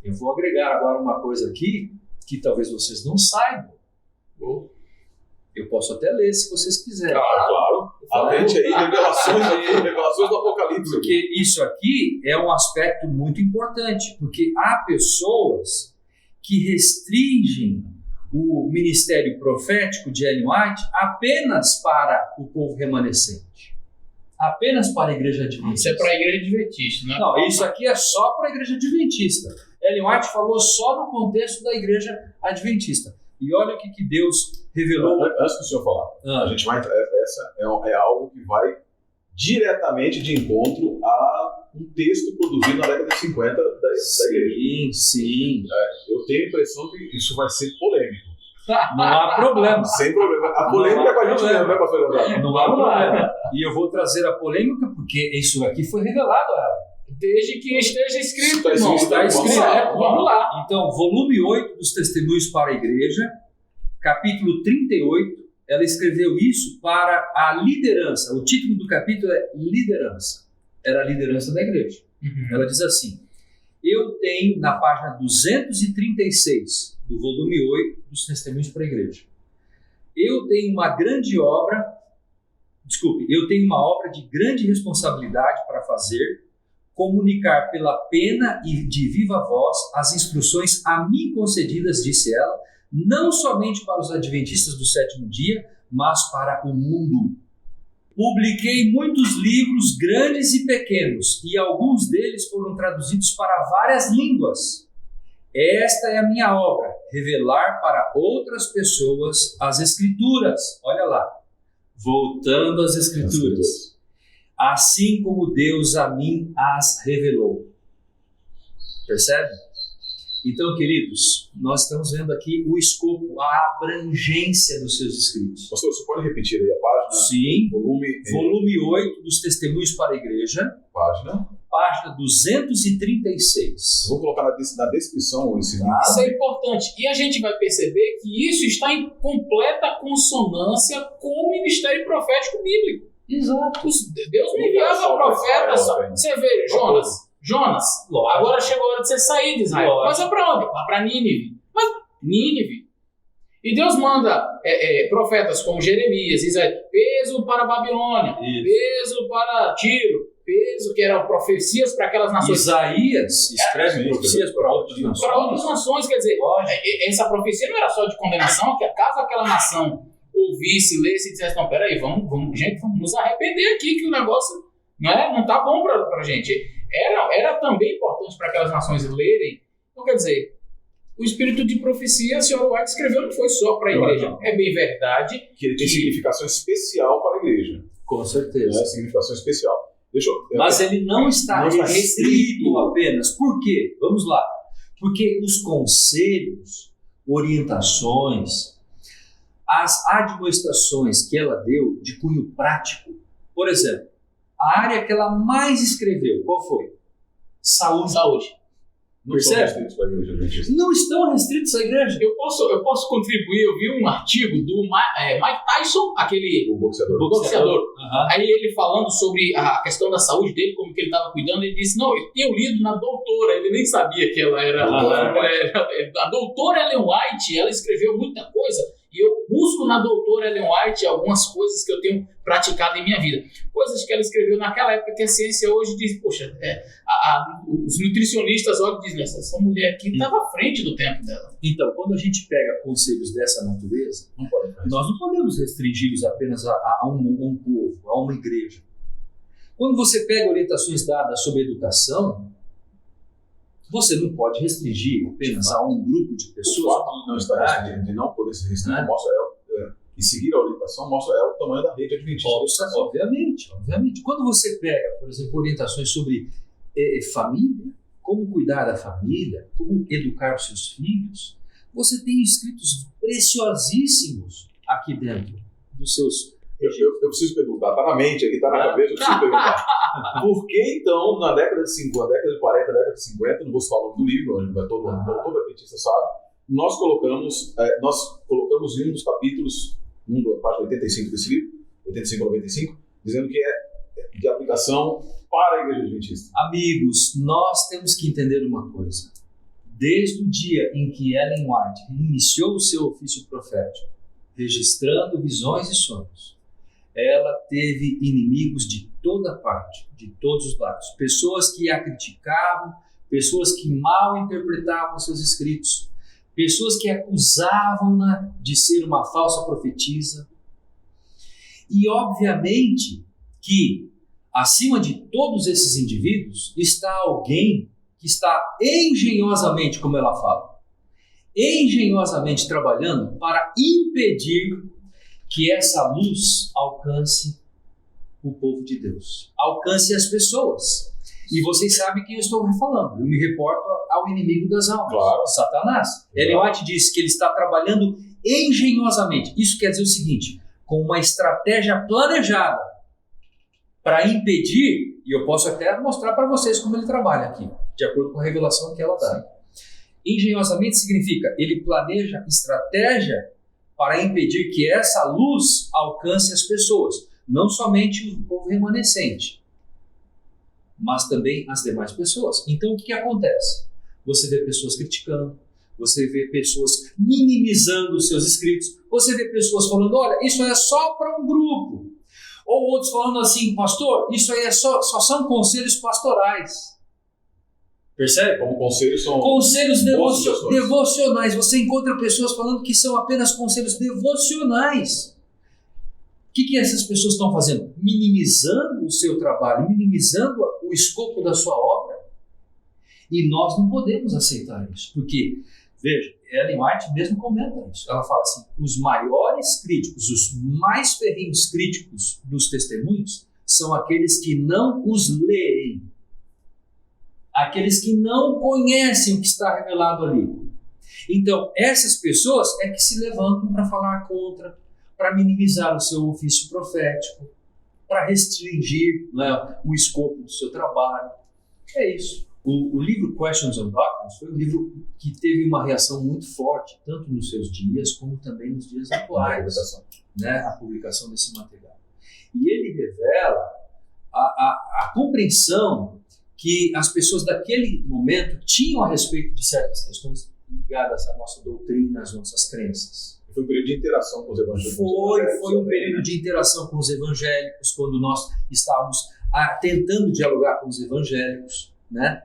eu vou agregar agora uma coisa aqui que talvez vocês não saibam. Eu posso até ler se vocês quiserem. Claro. Atente aí, revelações do Apocalipse. Porque isso aqui é um aspecto muito importante, porque há pessoas que restringem o ministério profético de Ellen White apenas para o povo remanescente, apenas para a igreja adventista. Isso é para a igreja adventista, né? Não, isso aqui é só para a igreja adventista. Ellen White falou só no contexto da igreja adventista. E olha o que Deus revelou. Antes do senhor falar, a gente vai, essa é algo que vai diretamente de encontro a um texto produzido na década de 50 da igreja. Sim. Eu tenho a impressão que isso vai ser polêmico. Não há problema. Sem problema. A polêmica é com a gente mesmo, né, pastor Gonzalo? Não há problema. E eu vou trazer a polêmica porque isso aqui foi revelado a ela. Desde que esteja escrito, irmão. Está escrito. Vamos lá. Então, volume 8 dos Testemunhos para a Igreja, capítulo 38, ela escreveu isso para a liderança. O título do capítulo é Liderança. Era a liderança da igreja. Ela diz assim: eu tenho, na página 236 do volume 8 dos Testemunhos para a Igreja, eu tenho uma obra de grande responsabilidade para fazer, comunicar pela pena e de viva voz as instruções a mim concedidas, disse ela, não somente para os adventistas do sétimo dia, mas para o mundo. Publiquei muitos livros grandes e pequenos, e alguns deles foram traduzidos para várias línguas. Esta é a minha obra, revelar para outras pessoas as Escrituras. Olha lá, voltando às Escrituras. Assim como Deus a mim as revelou. Percebe? Então, queridos, nós estamos vendo aqui o escopo, a abrangência dos seus escritos. Pastor, você pode repetir aí a página? Sim. Volume 8 dos Testemunhos para a Igreja. Página 236. Vou colocar na descrição esse link. Isso é importante. E a gente vai perceber que isso está em completa consonância com o ministério profético bíblico. Exato. Deus me enviava profetas. Você vê, Jonas, Jonas, Lógico. agora chegou a hora de você sair de Israel. Lógico. Mas é para onde? Para Nínive. Mas Nínive. E Deus manda profetas como Jeremias, Isaías, peso para a Babilônia, peso para Tiro, peso que eram profecias para aquelas nações. Isaías escreve profecias para outras nações. Para outras nações, quer dizer, essa profecia não era só de condenação, que caso aquela nação ouvisse, lesse e dissesse, não, peraí, vamos nos arrepender aqui, que o negócio não tá bom para a gente. Era também importante para aquelas nações lerem. Então, quer dizer, o espírito de profecia, a senhora White escreveu, não foi só para a igreja. Não. É bem verdade. Que ele tem significação especial para a igreja. Com certeza. Significação especial. Mas ele não está restrito apenas. Por quê? Vamos lá. Porque os conselhos, orientações, as admoestações que ela deu de cunho prático, por exemplo, a área que ela mais escreveu, qual foi? Saúde. Não estão restritos para a igreja adventista. Não estão restritos à igreja. Eu posso contribuir. Eu vi um artigo do Mike Tyson, aquele boxeador. Uhum. Aí ele falando sobre a questão da saúde dele, como que ele estava cuidando, ele disse, não, eu tenho lido na doutora, ele nem sabia que ela era... A doutora Ellen White, ela escreveu muita coisa, e eu busco na doutora Ellen White algumas coisas que eu tenho praticado em minha vida. Coisas que ela escreveu naquela época que a ciência hoje diz, poxa, os nutricionistas olham e dizem, essa mulher aqui estava à frente do tempo dela. Então, quando a gente pega conselhos dessa natureza, nós não podemos restringi-los apenas a um povo, a uma igreja. Quando você pega orientações dadas sobre educação, você não pode restringir apenas a um grupo de pessoas. O fato de não poder se restringir mostra e seguir a orientação mostra o tamanho da rede adventista. Obviamente. Quando você pega, por exemplo, orientações sobre família, como cuidar da família, como educar os seus filhos, você tem escritos preciosíssimos aqui dentro dos seus... Eu preciso perguntar, está na mente aqui, está na cabeça, eu preciso perguntar. Por que então, na década de 50, década de 40, década de 50, não vou citar o nome do livro, onde todo adventista sabe, nós colocamos em um dos capítulos, na página 85 desse livro, 85 a 95, dizendo que é de aplicação para a igreja adventista. Amigos, nós temos que entender uma coisa. Desde o dia em que Ellen White iniciou o seu ofício profético, registrando visões e sonhos, ela teve inimigos de toda parte, de todos os lados. Pessoas que a criticavam, pessoas que mal interpretavam seus escritos, pessoas que acusavam-na de ser uma falsa profetisa. E, obviamente, que, acima de todos esses indivíduos, está alguém que está engenhosamente, como ela fala, engenhosamente trabalhando para impedir que essa luz alcance o povo de Deus, alcance as pessoas. E vocês sabem quem eu estou falando. Eu me reporto ao inimigo das almas, claro. Satanás. Ellen White diz que ele está trabalhando engenhosamente. Isso quer dizer o seguinte, com uma estratégia planejada para impedir, e eu posso até mostrar para vocês como ele trabalha aqui, de acordo com a revelação que ela dá. Engenhosamente significa, ele planeja estratégia para impedir que essa luz alcance as pessoas, não somente o povo remanescente, mas também as demais pessoas. Então o que acontece? Você vê pessoas criticando, você vê pessoas minimizando os seus escritos, você vê pessoas falando, olha, isso é só para um grupo, ou outros falando assim, pastor, isso aí só são conselhos pastorais. Percebe? Como conselhos são... Conselhos devocionais. Você encontra pessoas falando que são apenas conselhos devocionais. O que essas pessoas estão fazendo? Minimizando o seu trabalho, minimizando o escopo da sua obra. E nós não podemos aceitar isso. Porque, veja, Ellen White mesmo comenta isso. Ela fala assim, os maiores críticos, os mais ferrenhos críticos dos testemunhos são aqueles que não os leem. Aqueles que não conhecem o que está revelado ali. Então, essas pessoas é que se levantam para falar contra, para minimizar o seu ofício profético, para restringir, né, o escopo do seu trabalho. É isso. O livro Questions on Doctrine foi um livro que teve uma reação muito forte, tanto nos seus dias, como também nos dias atuais, a publicação desse material. E ele revela a compreensão que as pessoas daquele momento tinham a respeito de certas questões ligadas à nossa doutrina, às nossas crenças. Foi um período de interação com os evangélicos. Foi um período de interação com os evangélicos, quando nós estávamos tentando dialogar com os evangélicos, né?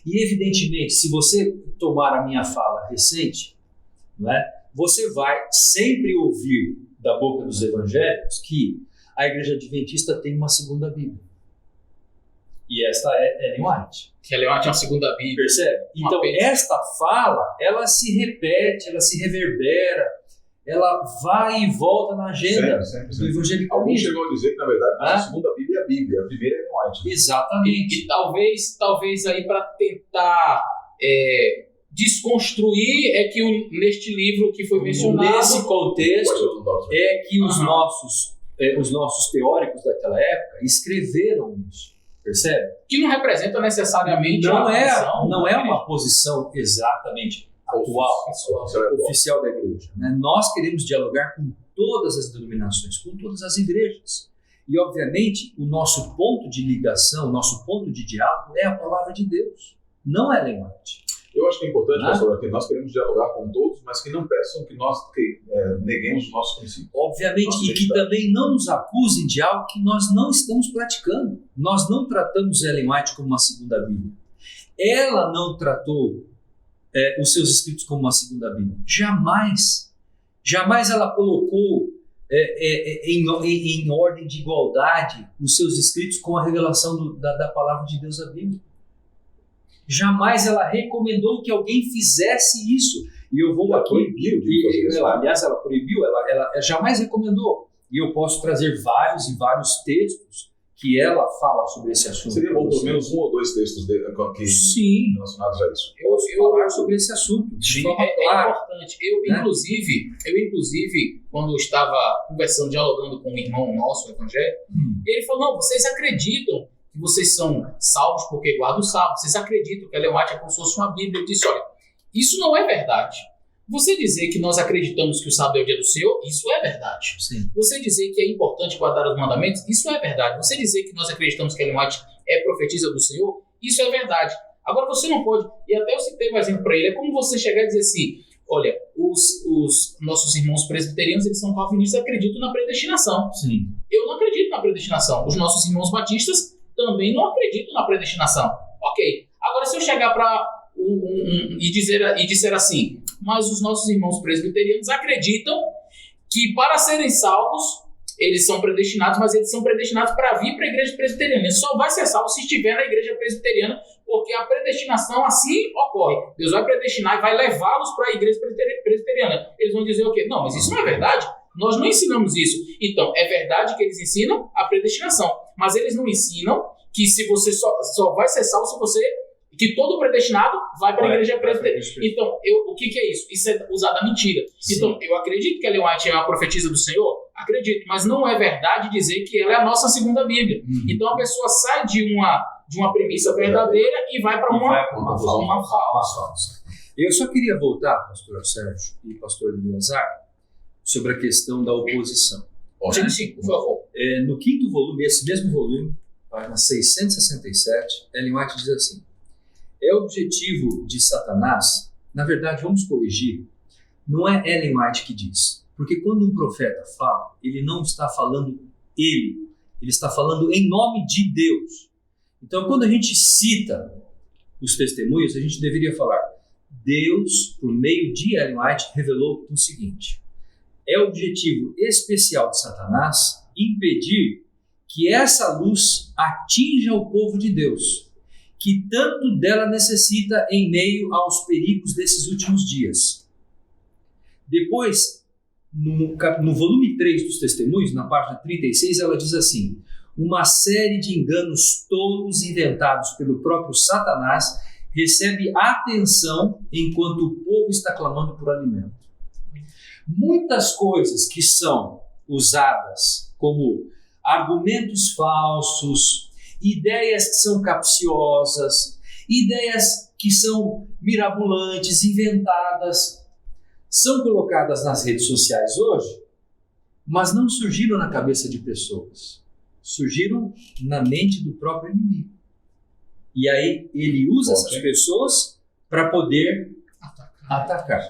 E evidentemente, se você tomar a minha fala recente, né, você vai sempre ouvir da boca dos evangélicos que a Igreja Adventista tem uma segunda Bíblia. E esta é Ellen White. Que Ellen White é uma segunda Bíblia. Percebe? Então, esta fala, ela se repete, ela se reverbera, ela vai e volta na agenda do evangelicalismo. Alguém chegou a dizer que, na verdade, a segunda Bíblia é a Bíblia, a primeira é Ellen White. Exatamente. E talvez aí para tentar desconstruir é que neste livro que foi mencionado... Nesse contexto é que os nossos teóricos daquela época escreveram isso. Percebe? Que não representa necessariamente não é uma posição exatamente atual, oficial da igreja. Né? Nós queremos dialogar com todas as denominações, com todas as igrejas. E, obviamente, o nosso ponto de ligação, o nosso ponto de diálogo é a palavra de Deus, não é Ellen White. Eu acho que é importante, pastor, que nós queremos dialogar com todos, mas que não peçam que nós neguemos os nossos princípios. Obviamente, e que também não nos acusem de algo que nós não estamos praticando. Nós não tratamos Ellen White como uma segunda Bíblia. Ela não tratou os seus escritos como uma segunda Bíblia. Jamais. Jamais ela colocou em ordem de igualdade os seus escritos com a revelação da palavra de Deus, a Bíblia. Jamais ela recomendou que alguém fizesse isso. E eu vou aqui... proibiu de fazer isso. Aliás, ela proibiu, ela jamais recomendou. E eu posso trazer vários e vários textos que ela fala sobre esse assunto. Seria bom pelo menos um ou dois textos relacionados a isso. Eu falar sobre esse assunto. Sim, é importante. Eu, inclusive, quando eu estava conversando, dialogando com um irmão nosso, evangélico, ele falou, não, vocês acreditam que vocês são salvos porque guardam o sábado. Vocês acreditam que a Ellen White é como se fosse uma Bíblia. Eu disse, olha, isso não é verdade. Você dizer que nós acreditamos que o sábado é o dia do Senhor, isso é verdade. Sim. Você dizer que é importante guardar os mandamentos, isso é verdade. Você dizer que nós acreditamos que a Ellen White é profetisa do Senhor, isso é verdade. Agora você não pode, e até eu citei um exemplo para ele, é como você chegar e dizer assim, olha, os nossos irmãos presbiterianos, eles são calvinistas e acreditam na predestinação. Sim. Eu não acredito na predestinação. Os nossos irmãos batistas também não acreditam na predestinação. Ok. Agora, se eu chegar para e disser assim, mas os nossos irmãos presbiterianos acreditam que para serem salvos, eles são predestinados, mas eles são predestinados para vir para a igreja presbiteriana. Ele só vai ser salvo se estiver na igreja presbiteriana, porque a predestinação assim ocorre. Deus vai predestinar e vai levá-los para a igreja presbiteriana. Eles vão dizer o quê? Não, mas isso não é verdade. Nós não ensinamos isso. Então, é verdade que eles ensinam a predestinação, mas eles não ensinam que se você só vai ser salvo se você... que todo predestinado vai para a igreja presbiteriana. Então, o que é isso? Isso é usar da mentira. Sim. Então, eu acredito que Ellen White é uma profetisa do Senhor? Acredito, mas não é verdade dizer que ela é a nossa segunda Bíblia. Então, a pessoa sai de uma premissa verdadeira e vai para uma falsa. Eu só queria voltar, pastor Sérgio e pastor Eleazar, sobre a questão da oposição. Sim, por favor. No 5º volume, esse mesmo volume, página 667, Ellen White diz assim, é objetivo de Satanás, na verdade, vamos corrigir, não é Ellen White que diz, porque quando um profeta fala, ele não está falando ele está falando em nome de Deus. Então, quando a gente cita os testemunhos, a gente deveria falar, Deus, por meio de Ellen White, revelou o seguinte, é objetivo especial de Satanás impedir que essa luz atinja o povo de Deus, que tanto dela necessita em meio aos perigos desses últimos dias. Depois, no volume 3 dos Testemunhos, na página 36, ela diz assim, uma série de enganos tolos inventados pelo próprio Satanás recebe atenção enquanto o povo está clamando por alimento. Muitas coisas que são usadas como argumentos falsos, ideias que são capciosas, ideias que são mirabolantes, inventadas, são colocadas nas redes sociais hoje, mas não surgiram na cabeça de pessoas, surgiram na mente do próprio inimigo. E aí ele usa essas pessoas para poder atacar.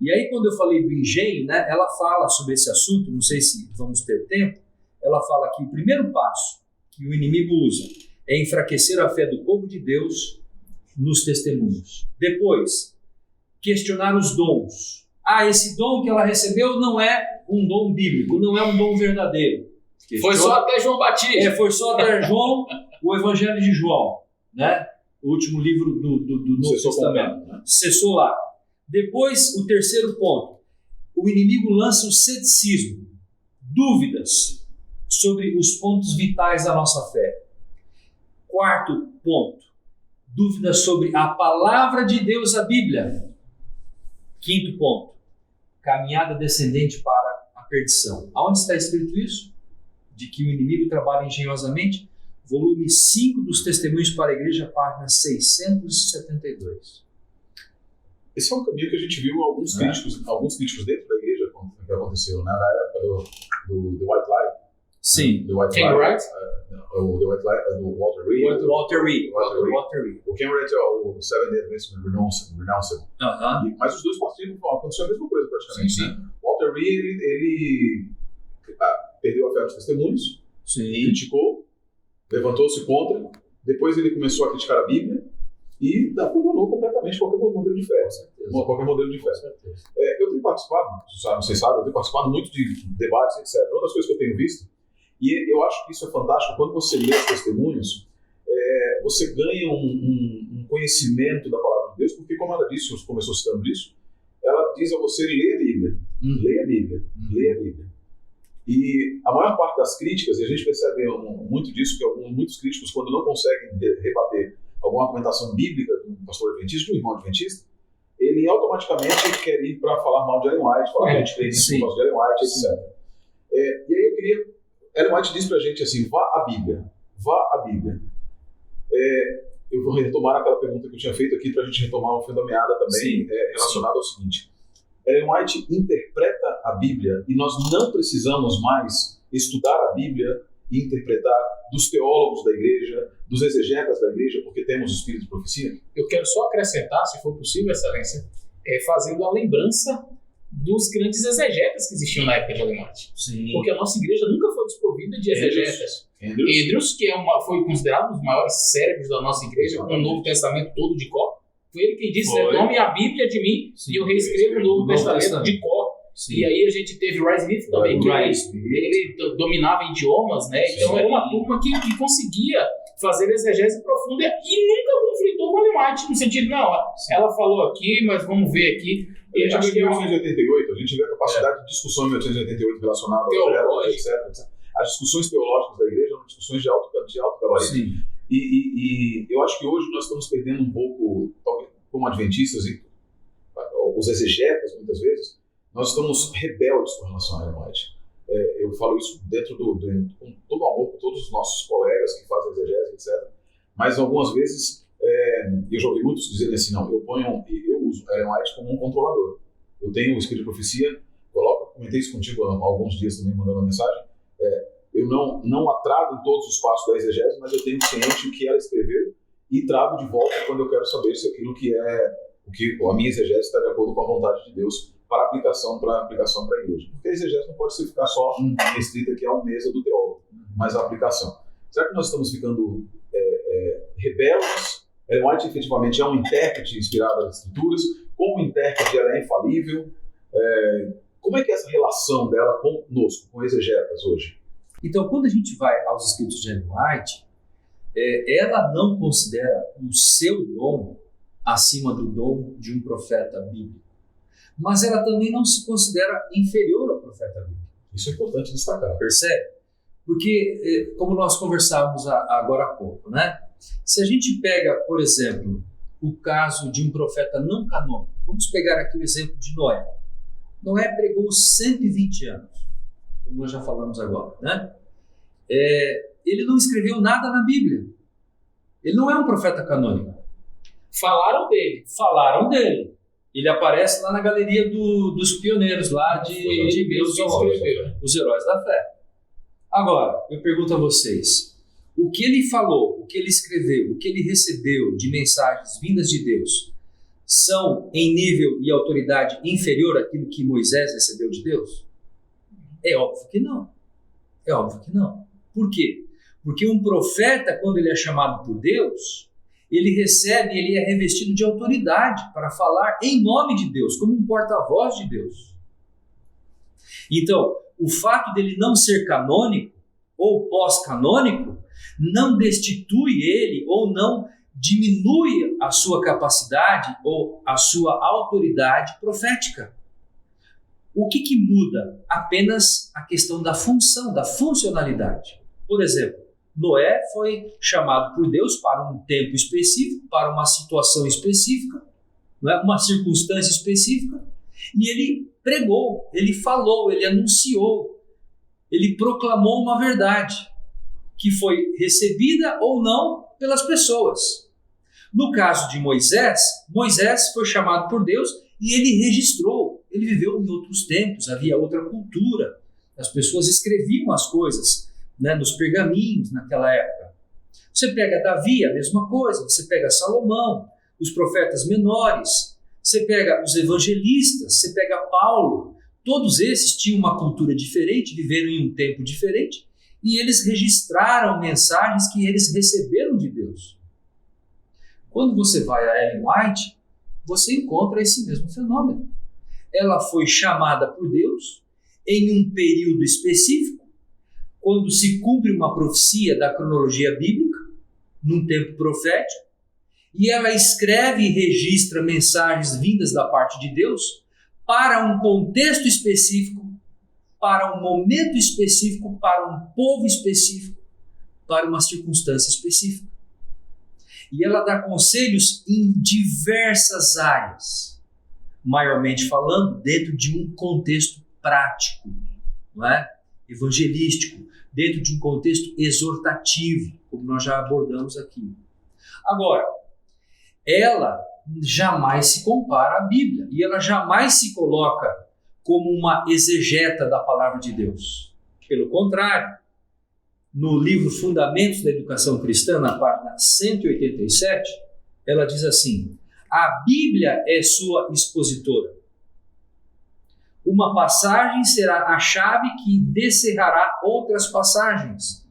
E aí quando eu falei do engenho, né, ela fala sobre esse assunto, não sei se vamos ter tempo, ela fala que o primeiro passo que o inimigo usa é enfraquecer a fé do povo de Deus nos testemunhos. Depois, questionar os dons. Esse dom que ela recebeu não é um dom bíblico, não é um dom verdadeiro. Foi só até João Batista. Foi só até João, o Evangelho de João, né? O último livro do Novo Testamento. Né? Cessou lá. Depois, o terceiro ponto. O inimigo lança o ceticismo, dúvidas sobre os pontos vitais da nossa fé. Quarto ponto, dúvidas sobre a palavra de Deus, a Bíblia. Quinto ponto, caminhada descendente para a perdição. Aonde está escrito isso? De que o inimigo trabalha engenhosamente? Volume 5 dos Testemunhos para a Igreja, página 672. Esse é um caminho que a gente viu alguns críticos dentro da igreja que aconteceu, né? Na época do White Lie. Sim. Do White Lie. O The White Lie, do Walter Reed. Walter Reed. O Ken Wright é o Seven Day Adventist Renounced. Mas os dois partidos aconteceu a mesma coisa praticamente. Sim. Né? Walter Reed, ele perdeu a fé dos testemunhos, criticou, levantou-se contra, depois ele começou a criticar a Bíblia e abandonou completamente qualquer modelo de fé. Eu tenho participado, vocês sabem, eu tenho participado muito de debates, etc. Uma das coisas que eu tenho visto, e eu acho que isso é fantástico, quando você lê os testemunhos, você ganha um conhecimento da palavra de Deus, porque como ela disse, começou citando isso, ela diz a você, leia a Bíblia, leia a Bíblia, leia a Bíblia. E a maior parte das críticas, e a gente percebe muito disso, que muitos críticos, quando não conseguem rebater alguma argumentação bíblica de um pastor adventista, de um irmão adventista, ele automaticamente quer ir para falar mal de Ellen White, falar que a gente fez isso por causa de Ellen White, etc. E aí Ellen White diz para a gente assim, vá à Bíblia. Eu vou retomar aquela pergunta que eu tinha feito aqui para a gente retomar o fim da meada também, relacionado ao seguinte. Ellen White interpreta a Bíblia e nós não precisamos mais estudar a Bíblia e interpretar dos teólogos da igreja, dos exegetas da igreja, porque temos o Espírito de profecia? Eu quero só acrescentar, se for possível, Excelência, fazendo a lembrança dos grandes exegetas que existiam na época de Ellen White. Sim. Porque a nossa igreja nunca foi desprovida de exegetas. Andrews, que foi considerado um dos maiores cérebros da nossa igreja, com o Novo Testamento todo de cor. Foi ele quem disse, tome a Bíblia de mim e eu reescrevo o Novo Testamento de cor. Sim. E aí a gente teve Ray Smith também, que ele dominava idiomas, né? Então era uma turma que conseguia fazer exegese profunda e nunca conflitou com a Ellen White, no sentido, não, ela falou aqui, mas vamos ver aqui. A gente vê em 1888, a gente vê a capacidade de discussão em 1888 relacionada ao etc. As discussões teológicas da igreja eram discussões de alto gabarito. E eu acho que hoje nós estamos perdendo um pouco, talvez como adventistas e os exegetas, muitas vezes, nós estamos rebeldes com relação a Ellen White. Eu falo isso com todo amor por todos os nossos colegas que fazem exegese, etc. Mas algumas vezes, eu já ouvi muitos dizendo assim, não, eu uso Ellen White como um controlador. Eu tenho o Espírito de Profecia, comentei isso contigo há alguns dias também, mandando uma mensagem, eu não a trago em todos os passos da exegese, mas eu tenho ciente o que ela escreveu e trago de volta quando eu quero saber se aquilo que a minha exegese está de acordo com a vontade de Deus para aplicação para a igreja. Porque a exegese não pode ficar só restrita aqui a uma mesa do teólogo, mas a aplicação. Será que nós estamos ficando rebeldes? Ellen White efetivamente é um intérprete inspirado nas Escrituras, como intérprete ela é infalível. Como é que é essa relação dela conosco, com exegetas hoje? Então, quando a gente vai aos escritos de Ellen White, ela não considera o seu dom acima do dom de um profeta bíblico. Mas ela também não se considera inferior ao profeta bíblico. Isso é importante destacar. Percebe? Porque, como nós conversávamos agora há pouco, né? Se a gente pega, por exemplo, o caso de um profeta não canônico, vamos pegar aqui o exemplo de Noé. Noé pregou 120 anos, como nós já falamos agora, né? Ele não escreveu nada na Bíblia. Ele não é um profeta canônico. Falaram dele. Ele aparece lá na galeria dos pioneiros, lá de Deus, os heróis da fé. Agora, eu pergunto a vocês, o que ele falou, o que ele escreveu, o que ele recebeu de mensagens vindas de Deus, são em nível e autoridade inferior àquilo que Moisés recebeu de Deus? É óbvio que não. É óbvio que não. Por quê? Porque um profeta, quando ele é chamado por Deus, ele é revestido de autoridade para falar em nome de Deus, como um porta-voz de Deus. Então, o fato dele não ser canônico ou pós-canônico não destitui ele ou não diminui a sua capacidade ou a sua autoridade profética. O que muda? Apenas a questão da função, da funcionalidade. Por exemplo, Noé foi chamado por Deus para um tempo específico, para uma situação específica, não é? Uma circunstância específica, e ele pregou, ele falou, ele anunciou, ele proclamou uma verdade que foi recebida ou não pelas pessoas. No caso de Moisés, Moisés foi chamado por Deus e ele registrou. Ele viveu em outros tempos, havia outra cultura, as pessoas escreviam as coisas, né, nos pergaminhos naquela época. Você pega Davi, a mesma coisa, você pega Salomão, os profetas menores, você pega os evangelistas, você pega Paulo, todos esses tinham uma cultura diferente, viveram em um tempo diferente, e eles registraram mensagens que eles receberam de Deus. Quando você vai a Ellen White, você encontra esse mesmo fenômeno. Ela foi chamada por Deus em um período específico, quando se cumpre uma profecia da cronologia bíblica, num tempo profético, e ela escreve e registra mensagens vindas da parte de Deus para um contexto específico, para um momento específico, para um povo específico, para uma circunstância específica. E ela dá conselhos em diversas áreas, maiormente falando, dentro de um contexto prático, não é? Evangelístico, dentro de um contexto exortativo, como nós já abordamos aqui. Agora, ela jamais se compara à Bíblia e ela jamais se coloca como uma exegeta da palavra de Deus. Pelo contrário, no livro Fundamentos da Educação Cristã, na página 187, ela diz assim: a Bíblia é sua expositora. Uma passagem será a chave que descerrará outras passagens,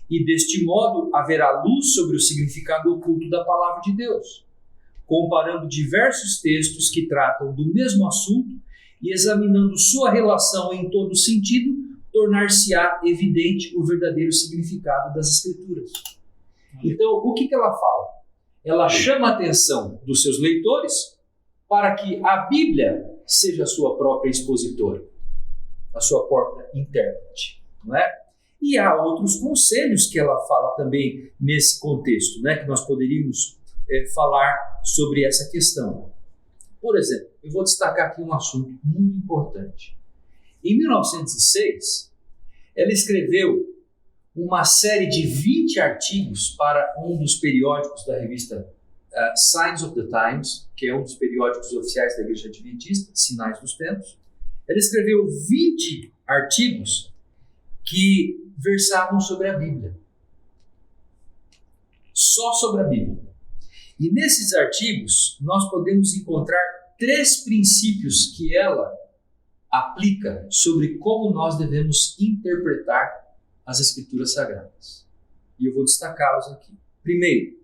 e deste modo haverá luz sobre o significado oculto da palavra de Deus, comparando diversos textos que tratam do mesmo assunto e examinando sua relação em todo sentido, tornar-se-á evidente o verdadeiro significado das Escrituras. Então, o que ela fala? Ela chama a atenção dos seus leitores para que a Bíblia seja a sua própria expositora, a sua própria intérprete, não é? E há outros conselhos que ela fala também nesse contexto, né, que nós poderíamos falar sobre essa questão. Por exemplo, eu vou destacar aqui um assunto muito importante. Em 1906, ela escreveu uma série de 20 artigos para um dos periódicos da revista Signs of the Times, que é um dos periódicos oficiais da Igreja Adventista, Sinais dos Tempos. Ela escreveu 20 artigos que versavam sobre a Bíblia. Só sobre a Bíblia. E nesses artigos nós podemos encontrar 3 princípios que ela aplica sobre como nós devemos interpretar as Escrituras Sagradas. E eu vou destacá-los aqui. Primeiro,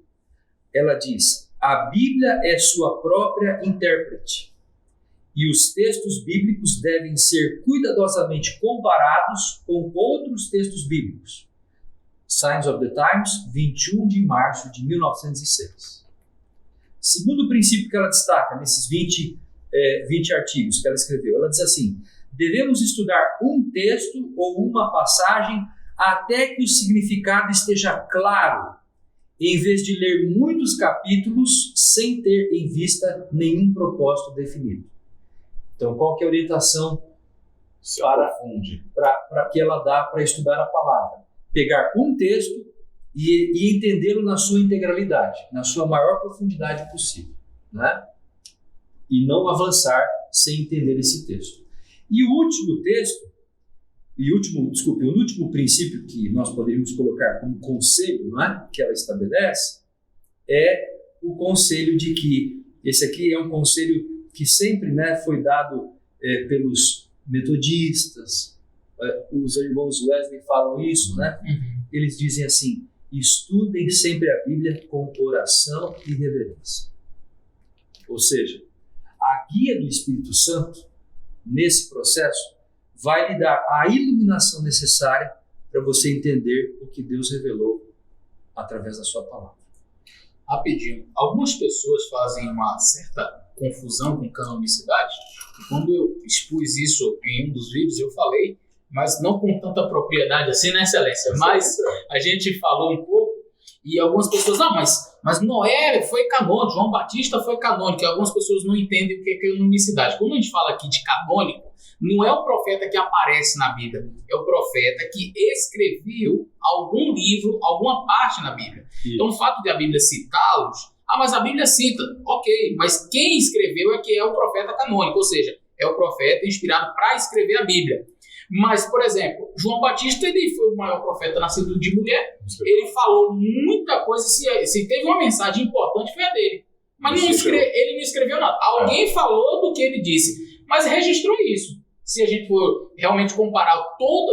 ela diz: a Bíblia é sua própria intérprete e os textos bíblicos devem ser cuidadosamente comparados com outros textos bíblicos. Signs of the Times, 21 de março de 1906. Segundo princípio que ela destaca nesses 20 artigos que ela escreveu, ela diz assim: devemos estudar um texto ou uma passagem até que o significado esteja claro, em vez de ler muitos capítulos sem ter em vista nenhum propósito definido. Então, qual que é a orientação para que ela dá para estudar a palavra? Pegar um texto e entendê-lo na sua integralidade, na sua maior profundidade possível, né? E não avançar sem entender esse texto. E o último texto, o último princípio que nós poderíamos colocar como conselho, não é? Que ela estabelece, é o conselho de que, esse aqui é um conselho que sempre, né, foi dado pelos metodistas, os irmãos Wesley falam isso, né? Eles dizem assim: estudem sempre a Bíblia com oração e reverência. Ou seja, a guia do Espírito Santo, nesse processo, vai lhe dar a iluminação necessária para você entender o que Deus revelou através da sua palavra. Rapidinho, algumas pessoas fazem uma certa confusão com canonicidade, e quando eu expus isso em um dos vídeos, eu falei, mas não com tanta propriedade assim, né, Excelência? Mas a gente falou um pouco, e algumas pessoas, mas Noé foi canônico, João Batista foi canônico, e algumas pessoas não entendem o que é canonicidade. Quando a gente fala aqui de canônico, não é o profeta que aparece na Bíblia, é o profeta que escreveu algum livro, alguma parte na Bíblia. Isso. Então o fato de a Bíblia citá-los, mas a Bíblia cita, ok, mas quem escreveu é que é o profeta canônico, ou seja, é o profeta inspirado para escrever a Bíblia. Mas, por exemplo, João Batista, ele foi o maior profeta nascido de mulher, ele falou muita coisa, se teve uma mensagem importante foi a dele, mas ele não escreveu nada. Alguém falou do que ele disse, mas registrou isso. Se a gente for realmente comparar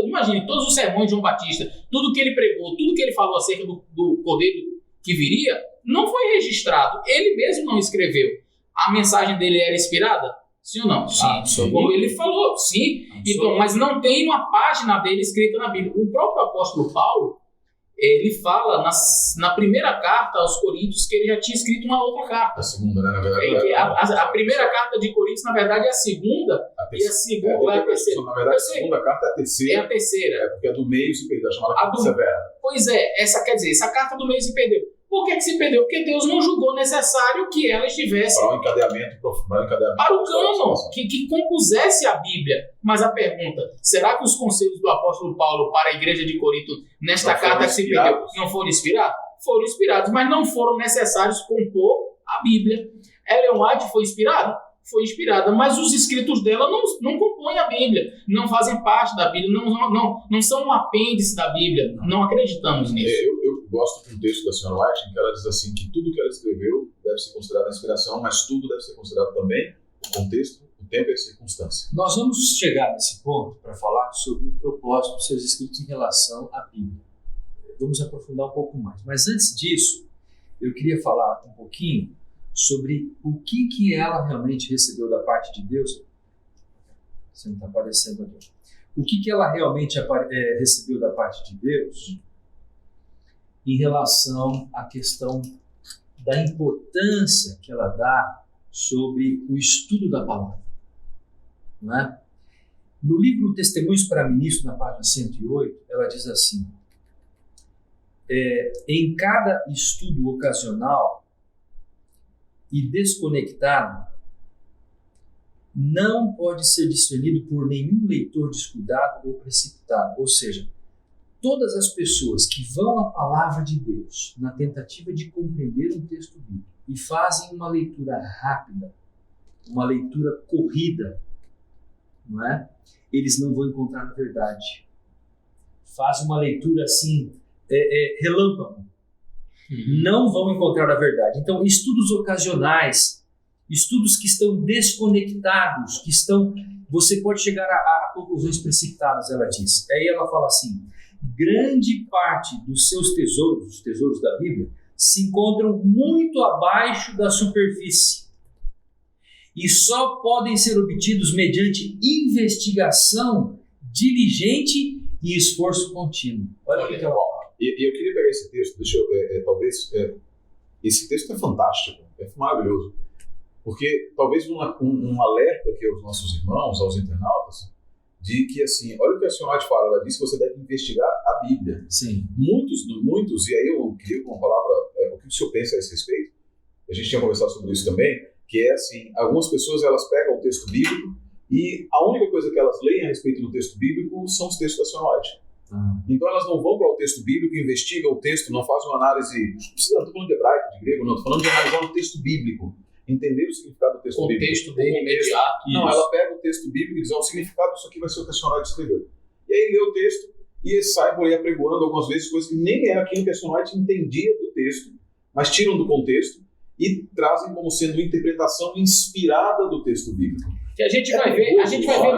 imagine todos os sermões de João Batista, tudo que ele pregou, tudo que ele falou acerca do Cordeiro que viria, não foi registrado. Ele mesmo não escreveu. A mensagem dele era inspirada? Sim ou não? Sim. Como ele falou, sim. Então, mas não tem uma página dele escrita na Bíblia. O próprio apóstolo Paulo, ele fala na primeira carta aos Coríntios que ele já tinha escrito uma outra carta. A segunda, né? Na verdade. A primeira carta de Coríntios, na verdade, é a segunda. E a segunda é a terceira. Na verdade, a segunda carta é a terceira. É a terceira. É porque a do meio se perdeu, chamada carta severa. Pois é, essa carta do meio se perdeu. Por que se perdeu? Porque Deus não julgou necessário que ela estivesse para o encadeamento para o cânon, que compusesse a Bíblia. Mas a pergunta, será que os conselhos do apóstolo Paulo para a igreja de Corinto, nesta carta que se perdeu, não foram inspirados? Foram inspirados, mas não foram necessários compor a Bíblia. Ellen White foi inspirada? Foi inspirada, mas os escritos dela não compõem a Bíblia, não fazem parte da Bíblia, não são um apêndice da Bíblia, não acreditamos nisso. Eu gosto de um texto da senhora White em que ela diz assim, que tudo que ela escreveu deve ser considerado inspiração, mas tudo deve ser considerado também o contexto, o tempo e a circunstância. Nós vamos chegar nesse ponto para falar sobre o propósito dos seus escritos em relação à Bíblia. Vamos aprofundar um pouco mais, mas antes disso, eu queria falar um pouquinho sobre o que ela realmente recebeu da parte de Deus. Você não está aparecendo aqui. O que ela realmente recebeu da parte de Deus em relação à questão da importância que ela dá sobre o estudo da palavra. Não é? No livro Testemunhos para Ministro, na página 108, ela diz assim: em cada estudo ocasional e desconectado, não pode ser discernido por nenhum leitor descuidado ou precipitado. Ou seja, todas as pessoas que vão à palavra de Deus na tentativa de compreender um texto bíblico e fazem uma leitura rápida, uma leitura corrida, não é? Eles não vão encontrar a verdade. Faz uma leitura assim, relâmpago. Não vão encontrar a verdade. Então, estudos ocasionais, estudos que estão desconectados, você pode chegar a conclusões precipitadas, ela diz. Aí ela fala assim: grande parte dos seus tesouros, os tesouros da Bíblia, se encontram muito abaixo da superfície e só podem ser obtidos mediante investigação diligente e esforço contínuo. Olha o que ela fala. E eu queria pegar esse texto, esse texto é fantástico, é maravilhoso, porque talvez um alerta aqui aos nossos irmãos, aos internautas, de que assim, olha o que a senhora White fala, ela disse que você deve investigar a Bíblia. Sim. Muitos, e aí eu queria uma palavra, o que o senhor pensa a esse respeito? A gente tinha conversado sobre isso também, que é assim, algumas pessoas elas pegam o texto bíblico e a única coisa que elas leem a respeito do texto bíblico são os textos da senhora White. Então elas não vão para o texto bíblico, investigam o texto, não fazem uma análise, não estou falando de hebraico, de grego, não, estou falando de analisar o texto bíblico, entender o significado do texto bíblico. O texto dele imediato. Não, ela pega o texto bíblico e diz, o significado disso aqui vai ser o que a senhora escreveu. e aí lê o texto e sai por aí apregoando algumas vezes coisas que nem era aquilo que a Ellen White entendia do texto, mas tiram do contexto e trazem como sendo uma interpretação inspirada do texto bíblico. Que a gente vai ver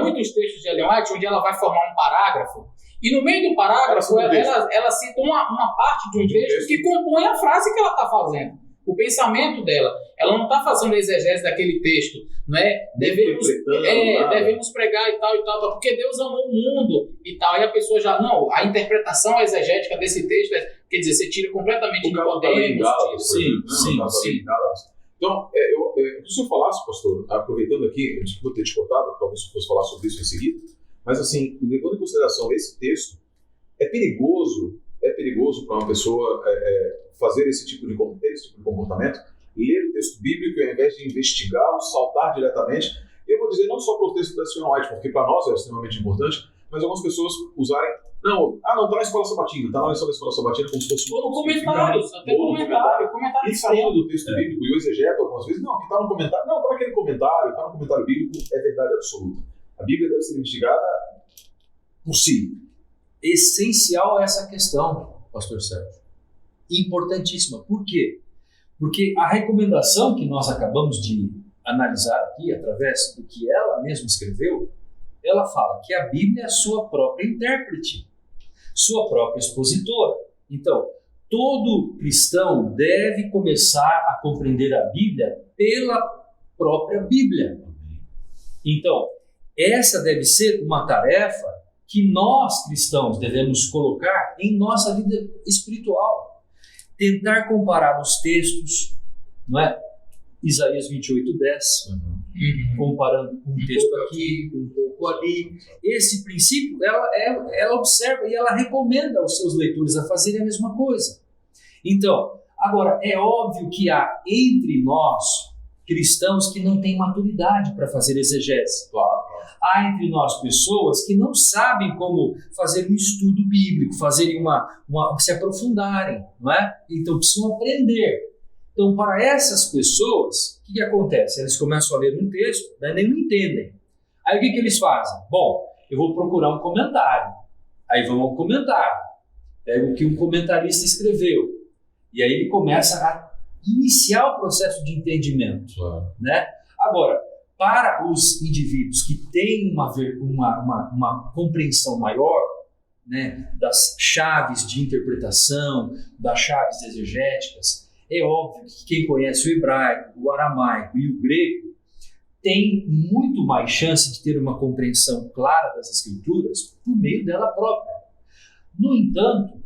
muitos textos de Ellen White onde ela vai formar um parágrafo e no meio do parágrafo ela cita uma parte de um texto que compõe a frase que ela está fazendo. O pensamento dela. Ela não está fazendo a exegese daquele texto, não é? Devemos pregar e tal, porque Deus amou o mundo e tal. Aí a pessoa já, não, a interpretação exegética desse texto, quer dizer, você tira completamente do Nicodemos. Sim. Então, que o senhor falasse, pastor, aproveitando aqui, desculpa ter te cortado, talvez eu fosse falar sobre isso em seguida, mas assim, levando em consideração esse texto, é perigoso para uma pessoa fazer esse tipo de comportamento, ler o texto bíblico e ao invés de investigá-lo, saltar diretamente. Eu vou dizer não só para o texto da Ellen White, porque para nós é extremamente importante, mas algumas pessoas usarem, está na escola sabatina, está na escola sabatina como se fosse... Ou no comentários, até comentário. E saindo do texto bíblico e o exegeta algumas vezes, não, que está no comentário, não, está naquele comentário, está no comentário bíblico, é verdade absoluta. A Bíblia deve ser investigada por si. Essencial essa questão, pastor Sérgio. Importantíssima. Por quê? Porque a recomendação que nós acabamos de analisar aqui, através do que ela mesma escreveu, ela fala que a Bíblia é a sua própria intérprete, sua própria expositora. Então, todo cristão deve começar a compreender a Bíblia pela própria Bíblia. Então, essa deve ser uma tarefa que nós, cristãos, devemos colocar em nossa vida espiritual. Tentar comparar os textos, não é? Isaías 28:10, comparando um texto aqui, um pouco ali. Esse princípio, ela observa e ela recomenda aos seus leitores a fazerem a mesma coisa. Então, agora, é óbvio que há entre nós cristãos que não têm maturidade para fazer exegese. Claro. Há entre nós pessoas que não sabem como fazer um estudo bíblico, fazerem se aprofundarem, não é? Então precisam aprender. Então, para essas pessoas, o que acontece? Eles começam a ler um texto, né, nem entendem. Aí o que eles fazem? Bom, eu vou procurar um comentário. Aí vão ao comentário, pega o que um comentarista escreveu. E aí ele começa a iniciar o processo de entendimento. Né? Agora, para os indivíduos que têm uma compreensão maior, né, das chaves de interpretação, das chaves exegéticas, é óbvio que quem conhece o hebraico, o aramaico e o grego tem muito mais chance de ter uma compreensão clara das escrituras por meio dela própria. No entanto,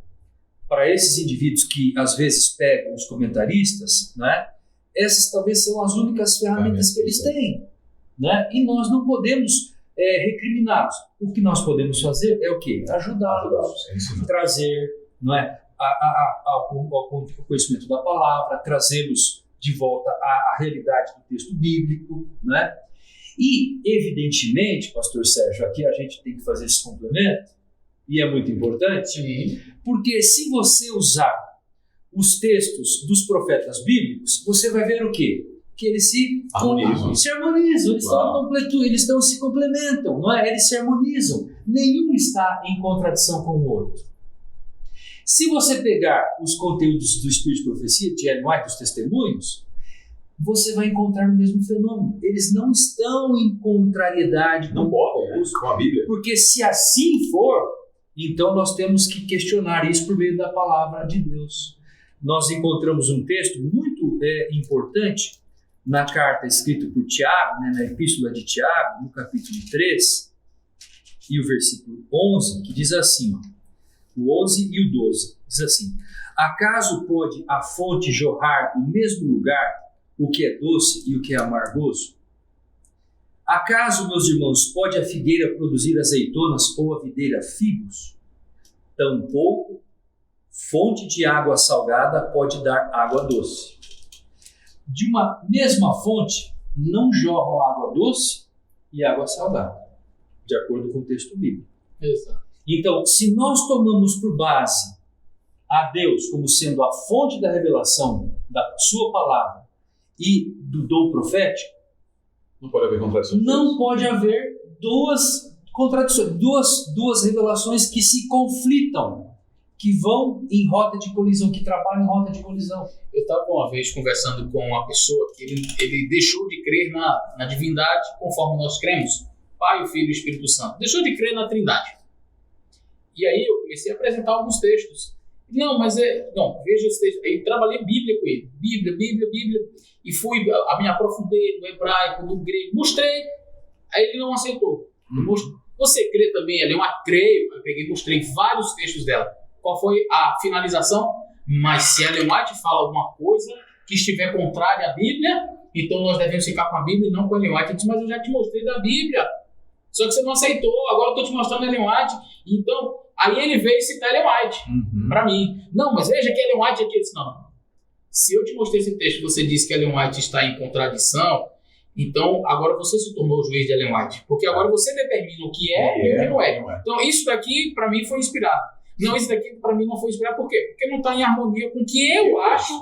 para esses indivíduos que às vezes pegam os comentaristas, né, essas talvez são as únicas ferramentas que eles têm. Né? E nós não podemos recriminá-los. O que nós podemos fazer é o quê? Ajudá-los, trazer, não é, ao conhecimento da palavra, trazê-los de volta à realidade do texto bíblico. Né? E, evidentemente, pastor Sérgio, aqui a gente tem que fazer esse complemento, e é muito importante, porque se você usar os textos dos profetas bíblicos, você vai ver o quê? Que eles se harmonizam, eles se complementam, não é? Eles se harmonizam. Nenhum está em contradição com o outro. Se você pegar os conteúdos do Espírito de Profecia, de Ellen White, os testemunhos, você vai encontrar o mesmo fenômeno. Eles não estão em contrariedade com a Bíblia. Porque se assim for, então nós temos que questionar isso por meio da palavra de Deus. Nós encontramos um texto muito importante na carta escrita por Tiago, né, na epístola de Tiago, no capítulo 3, e o versículo 11, que diz assim, o 11 e o 12, diz assim: acaso pode a fonte jorrar do mesmo lugar o que é doce e o que é amargoso? Acaso, meus irmãos, pode a figueira produzir azeitonas ou a videira figos? Tampouco fonte de água salgada pode dar água doce. De uma mesma fonte não jorram água doce e água salgada, de acordo com o texto bíblico. Exato. Então, se nós tomamos por base a Deus como sendo a fonte da revelação da sua palavra e do dom profético, não pode haver contradição. Não pode haver duas Contradições, duas revelações que se conflitam, que vão em rota de colisão, que trabalham em rota de colisão. Eu estava uma vez conversando com uma pessoa que ele deixou de crer na divindade conforme nós cremos, Pai, o Filho e o Espírito Santo. Deixou de crer na Trindade. E aí eu comecei a apresentar alguns textos. Não, veja esse texto. Aí eu trabalhei Bíblia com ele. Bíblia. E me aprofundei no hebraico, no grego. Mostrei. Aí ele não aceitou. Você crê também, Ellen White? Creio. Eu peguei e mostrei vários textos dela. Qual foi a finalização? Mas se Ellen White fala alguma coisa que estiver contrária à Bíblia, então nós devemos ficar com a Bíblia e não com Ellen White. Eu disse, mas eu já te mostrei da Bíblia. Só que você não aceitou, agora eu estou te mostrando Ellen White. Então, aí ele veio citar Ellen White para mim. Não, mas veja que Ellen White aqui. Eu disse, não. Se eu te mostrei esse texto e você disse que Ellen White está em contradição, então agora você se tornou o juiz de Ellen White. Porque agora você determina o que é e o que não é. Então, isso daqui para mim foi inspirado. Não, isso daqui para mim não foi inspirado. Por quê? Porque não está em harmonia com o que eu acho.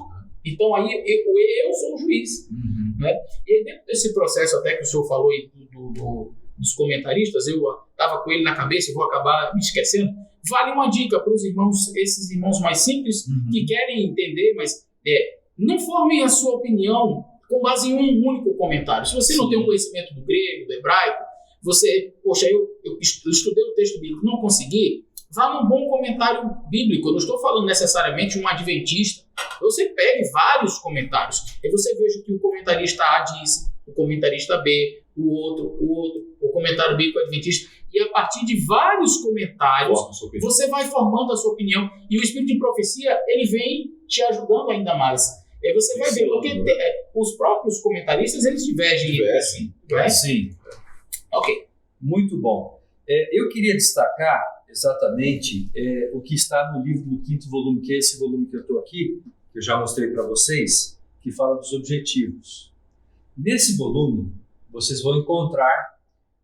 Então, aí eu sou o juiz. Né? E dentro desse processo até que o senhor falou aí dos comentaristas, eu estava com ele na cabeça e vou acabar me esquecendo. Vale uma dica para os irmãos, esses irmãos mais simples, que querem entender, mas não formem a sua opinião com base em um único comentário. Se você não tem um conhecimento do grego, do hebraico, eu estudei o texto bíblico, não consegui, vá num bom comentário bíblico. Eu não estou falando necessariamente um adventista. Você pegue vários comentários. Aí você veja o que o comentarista A disse, o comentarista B, o outro, o comentário bíblico adventista. E a partir de vários comentários, você vai formando a sua opinião. E o Espírito de Profecia, ele vem te ajudando ainda mais. Aí você vai ver, porque os próprios comentaristas, eles divergem. Assim, né? Sim. Ok. Muito bom. Eu queria destacar exatamente o que está no livro do 5º volume, que é esse volume que eu estou aqui, que eu já mostrei para vocês, que fala dos objetivos. Nesse volume, vocês vão encontrar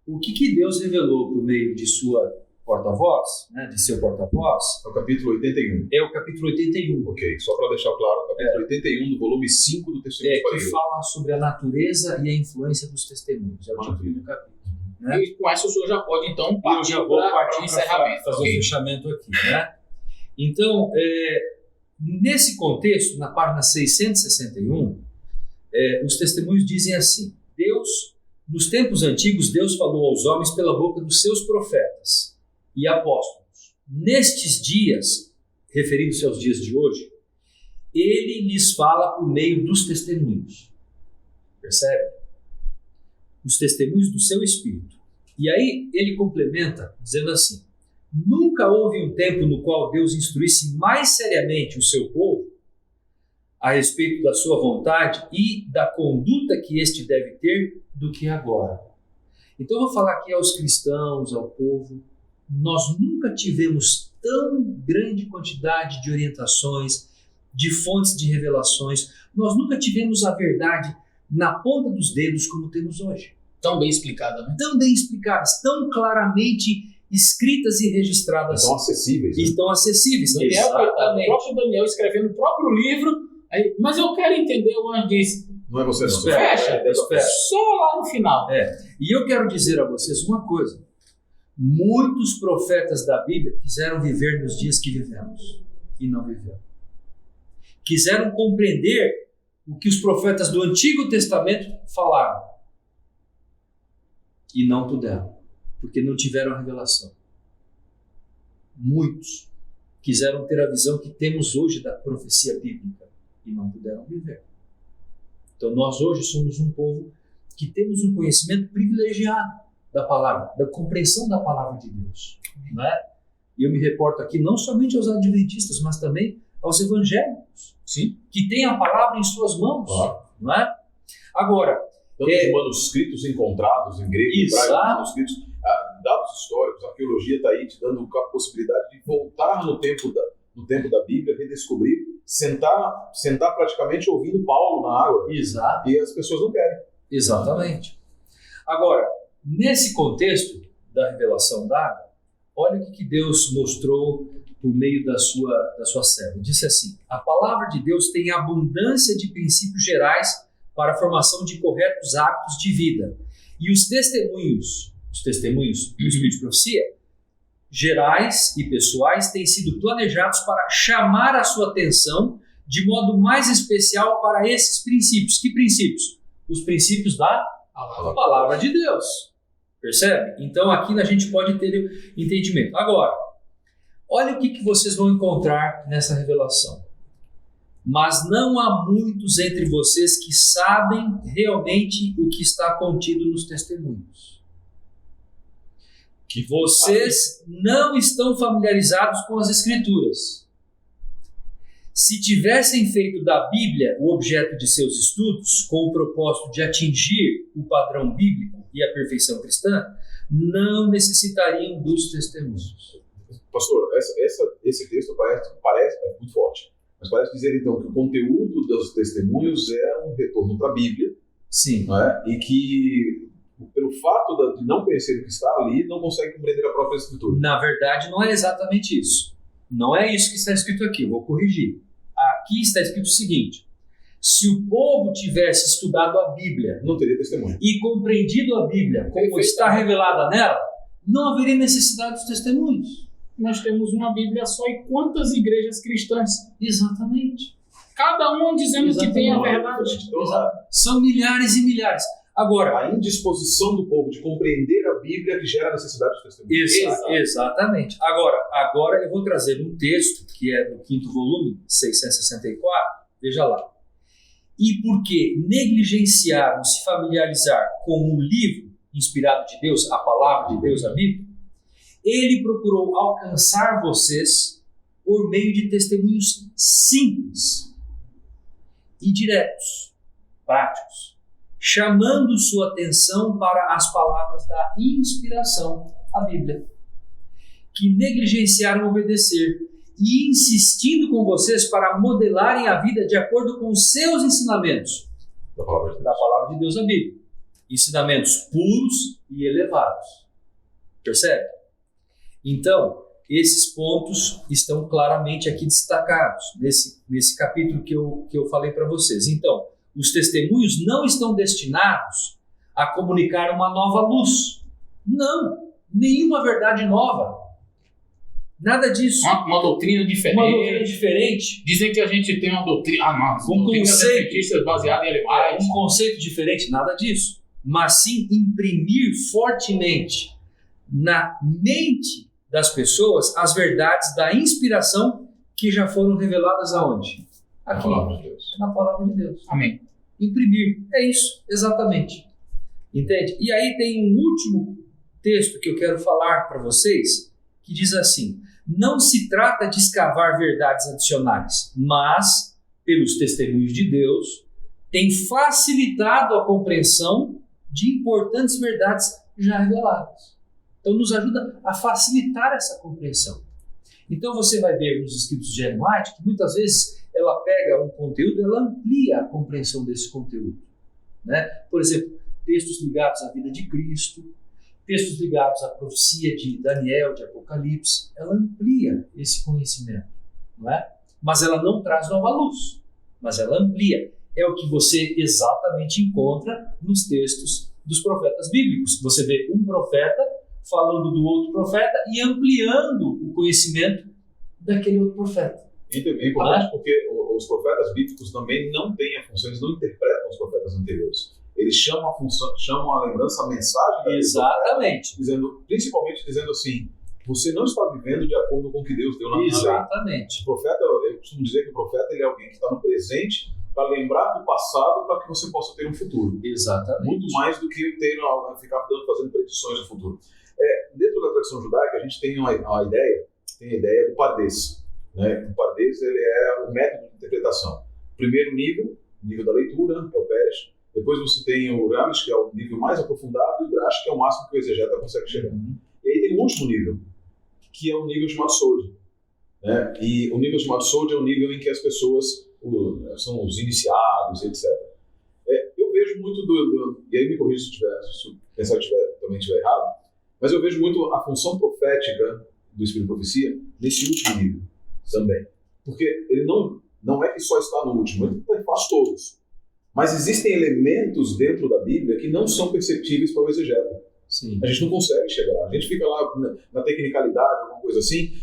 o que Deus revelou por meio de sua porta-voz, né, de seu porta-voz. É o capítulo 81. É o capítulo 81. Ok, só para deixar claro, o capítulo 81 do volume 5 do Testemunho que fala sobre a natureza e a influência dos testemunhos. É o título do capítulo. Né? E com essa o senhor já pode, então, partir para o encerramento. Fazer o fechamento aqui. Né? Então, nesse contexto, na página 661, os testemunhos dizem assim: nos tempos antigos, Deus falou aos homens pela boca dos seus profetas e apóstolos. Nestes dias, referindo-se aos dias de hoje, ele lhes fala por meio dos testemunhos. Percebe? Os testemunhos do seu Espírito. E aí ele complementa dizendo assim: nunca houve um tempo no qual Deus instruísse mais seriamente o seu povo a respeito da sua vontade e da conduta que este deve ter do que agora. Então eu vou falar aqui aos cristãos, ao povo: nós nunca tivemos tão grande quantidade de orientações, de fontes de revelações, nós nunca tivemos a verdade na ponta dos dedos como temos hoje. Tão bem explicada, né? Tão bem explicadas, tão claramente escritas e registradas. Tão acessíveis. E tão acessíveis. Daniel, o próprio Daniel escrevendo o próprio livro, mas eu quero entender, o anjo disse. Não é você não. Fecha, só lá no final. E eu quero dizer a vocês uma coisa: muitos profetas da Bíblia quiseram viver nos dias que vivemos e não viveram. Quiseram compreender o que os profetas do Antigo Testamento falaram e não puderam, porque não tiveram a revelação. Muitos quiseram ter a visão que temos hoje da profecia bíblica e não puderam viver. Então nós hoje somos um povo que temos um conhecimento privilegiado da palavra, da compreensão da palavra de Deus. Não é? E eu me reporto aqui não somente aos adventistas, mas também aos evangélicos, sim, que têm a palavra em suas mãos. Não é? Agora, tantos manuscritos encontrados em grego, manuscritos, dados históricos, a arqueologia está aí te dando a possibilidade de voltar no tempo da Bíblia, redescobrir, sentar praticamente ouvindo Paulo na água. Exato. E as pessoas não querem. Exatamente. Agora, nesse contexto da revelação dada, olha o que Deus mostrou por meio da sua serva. Disse assim: a palavra de Deus tem abundância de princípios gerais para a formação de corretos hábitos de vida. E os testemunhos os testemunhos do Espírito de Profecia, gerais e pessoais, têm sido planejados para chamar a sua atenção de modo mais especial para esses princípios. Que princípios? Os princípios da Palavra de Deus. Percebe? Então aqui a gente pode ter entendimento. Agora, olha o que vocês vão encontrar nessa revelação. Mas não há muitos entre vocês que sabem realmente o que está contido nos testemunhos. Que vocês não estão familiarizados com as Escrituras. Se tivessem feito da Bíblia o objeto de seus estudos, com o propósito de atingir o padrão bíblico e a perfeição cristã, não necessitariam dos testemunhos. Pastor, esse texto parece muito forte, mas parece dizer então que o conteúdo dos testemunhos é um retorno para a Bíblia. Sim. Né? E que, pelo fato de não conhecer o que está ali, não consegue compreender a própria Escritura. Na verdade, não é exatamente isso. Não é isso que está escrito aqui, eu vou corrigir. Aqui está escrito o seguinte: se o povo tivesse estudado a Bíblia, não teria testemunho, e compreendido a Bíblia como está revelada nela, não haveria necessidade dos testemunhos. Nós temos uma Bíblia só e quantas igrejas cristãs? Exatamente. Cada uma dizendo que tem a verdade. São milhares e milhares. Agora, a indisposição do povo de compreender a Bíblia que gera a necessidade dos testemunhos. Exatamente. Agora eu vou trazer um texto que é do 5º volume, 664. Veja lá. E porque negligenciaram se familiarizar com o livro inspirado de Deus, a palavra de Deus, a Bíblia, ele procurou alcançar vocês por meio de testemunhos simples e diretos, práticos, chamando sua atenção para as palavras da inspiração, a Bíblia, que negligenciaram obedecer e insistindo com vocês para modelarem a vida de acordo com os seus ensinamentos da palavra de Deus, a Bíblia. Ensinamentos puros e elevados. Percebe? Então, esses pontos estão claramente aqui destacados nesse capítulo que eu falei para vocês. Então, os testemunhos não estão destinados a comunicar uma nova luz. Não, nenhuma verdade nova. Nada disso. Uma doutrina diferente. Uma doutrina diferente. Dizem que a gente tem uma doutrina. Um conceito baseado em animais. Um conceito diferente, nada disso. Mas sim imprimir fortemente na mente das pessoas as verdades da inspiração que já foram reveladas aonde? Aqui, na palavra de Deus. Amém. Imprimir, é isso, exatamente. Entende? E aí tem um último texto que eu quero falar para vocês, que diz assim: não se trata de escavar verdades adicionais, mas, pelos testemunhos de Deus, tem facilitado a compreensão de importantes verdades já reveladas. Então nos ajuda a facilitar essa compreensão. Então você vai ver nos escritos de Ellen White que muitas vezes ela pega um conteúdo, ela amplia a compreensão desse conteúdo. Né? Por exemplo, textos ligados à vida de Cristo, textos ligados à profecia de Daniel, de Apocalipse, ela amplia esse conhecimento. Não é? Mas ela não traz nova luz, mas ela amplia. É o que você exatamente encontra nos textos dos profetas bíblicos. Você vê um profeta falando do outro profeta e ampliando o conhecimento daquele outro profeta. É importante porque os profetas bíblicos também não têm a função, eles não interpretam os profetas anteriores. Eles chamam a lembrança, a mensagem. Exatamente. Principalmente dizendo assim: você não está vivendo de acordo com o que Deus deu na lei. Exatamente. O profeta, eu costumo dizer que o profeta ele é alguém que está no presente para lembrar do passado para que você possa ter um futuro. Exatamente. Muito mais do que ficar fazendo predições do futuro. Dentro da tradição judaica, a gente tem a ideia do Pardes. Né? O Pardes ele é o método de interpretação. Primeiro nível da leitura, que é o Peres. Depois você tem o Ramesh, que é o nível mais aprofundado, e o Drash, que é o máximo que o exegeta consegue chegar. E aí tem o último nível, que é o nível chamado Sod. Né? E o nível chamado Sod é o nível em que as pessoas são os iniciados, etc. Eu vejo muito e aí me corrija se o pensar também estiver errado, mas eu vejo muito a função profética do Espírito de Profecia nesse último nível também. Porque ele não é que só está no último, ele faz todos. Mas existem elementos dentro da Bíblia que não são perceptíveis para o exegeta. Sim. A gente não consegue chegar lá. A gente fica lá na tecnicalidade, alguma coisa assim,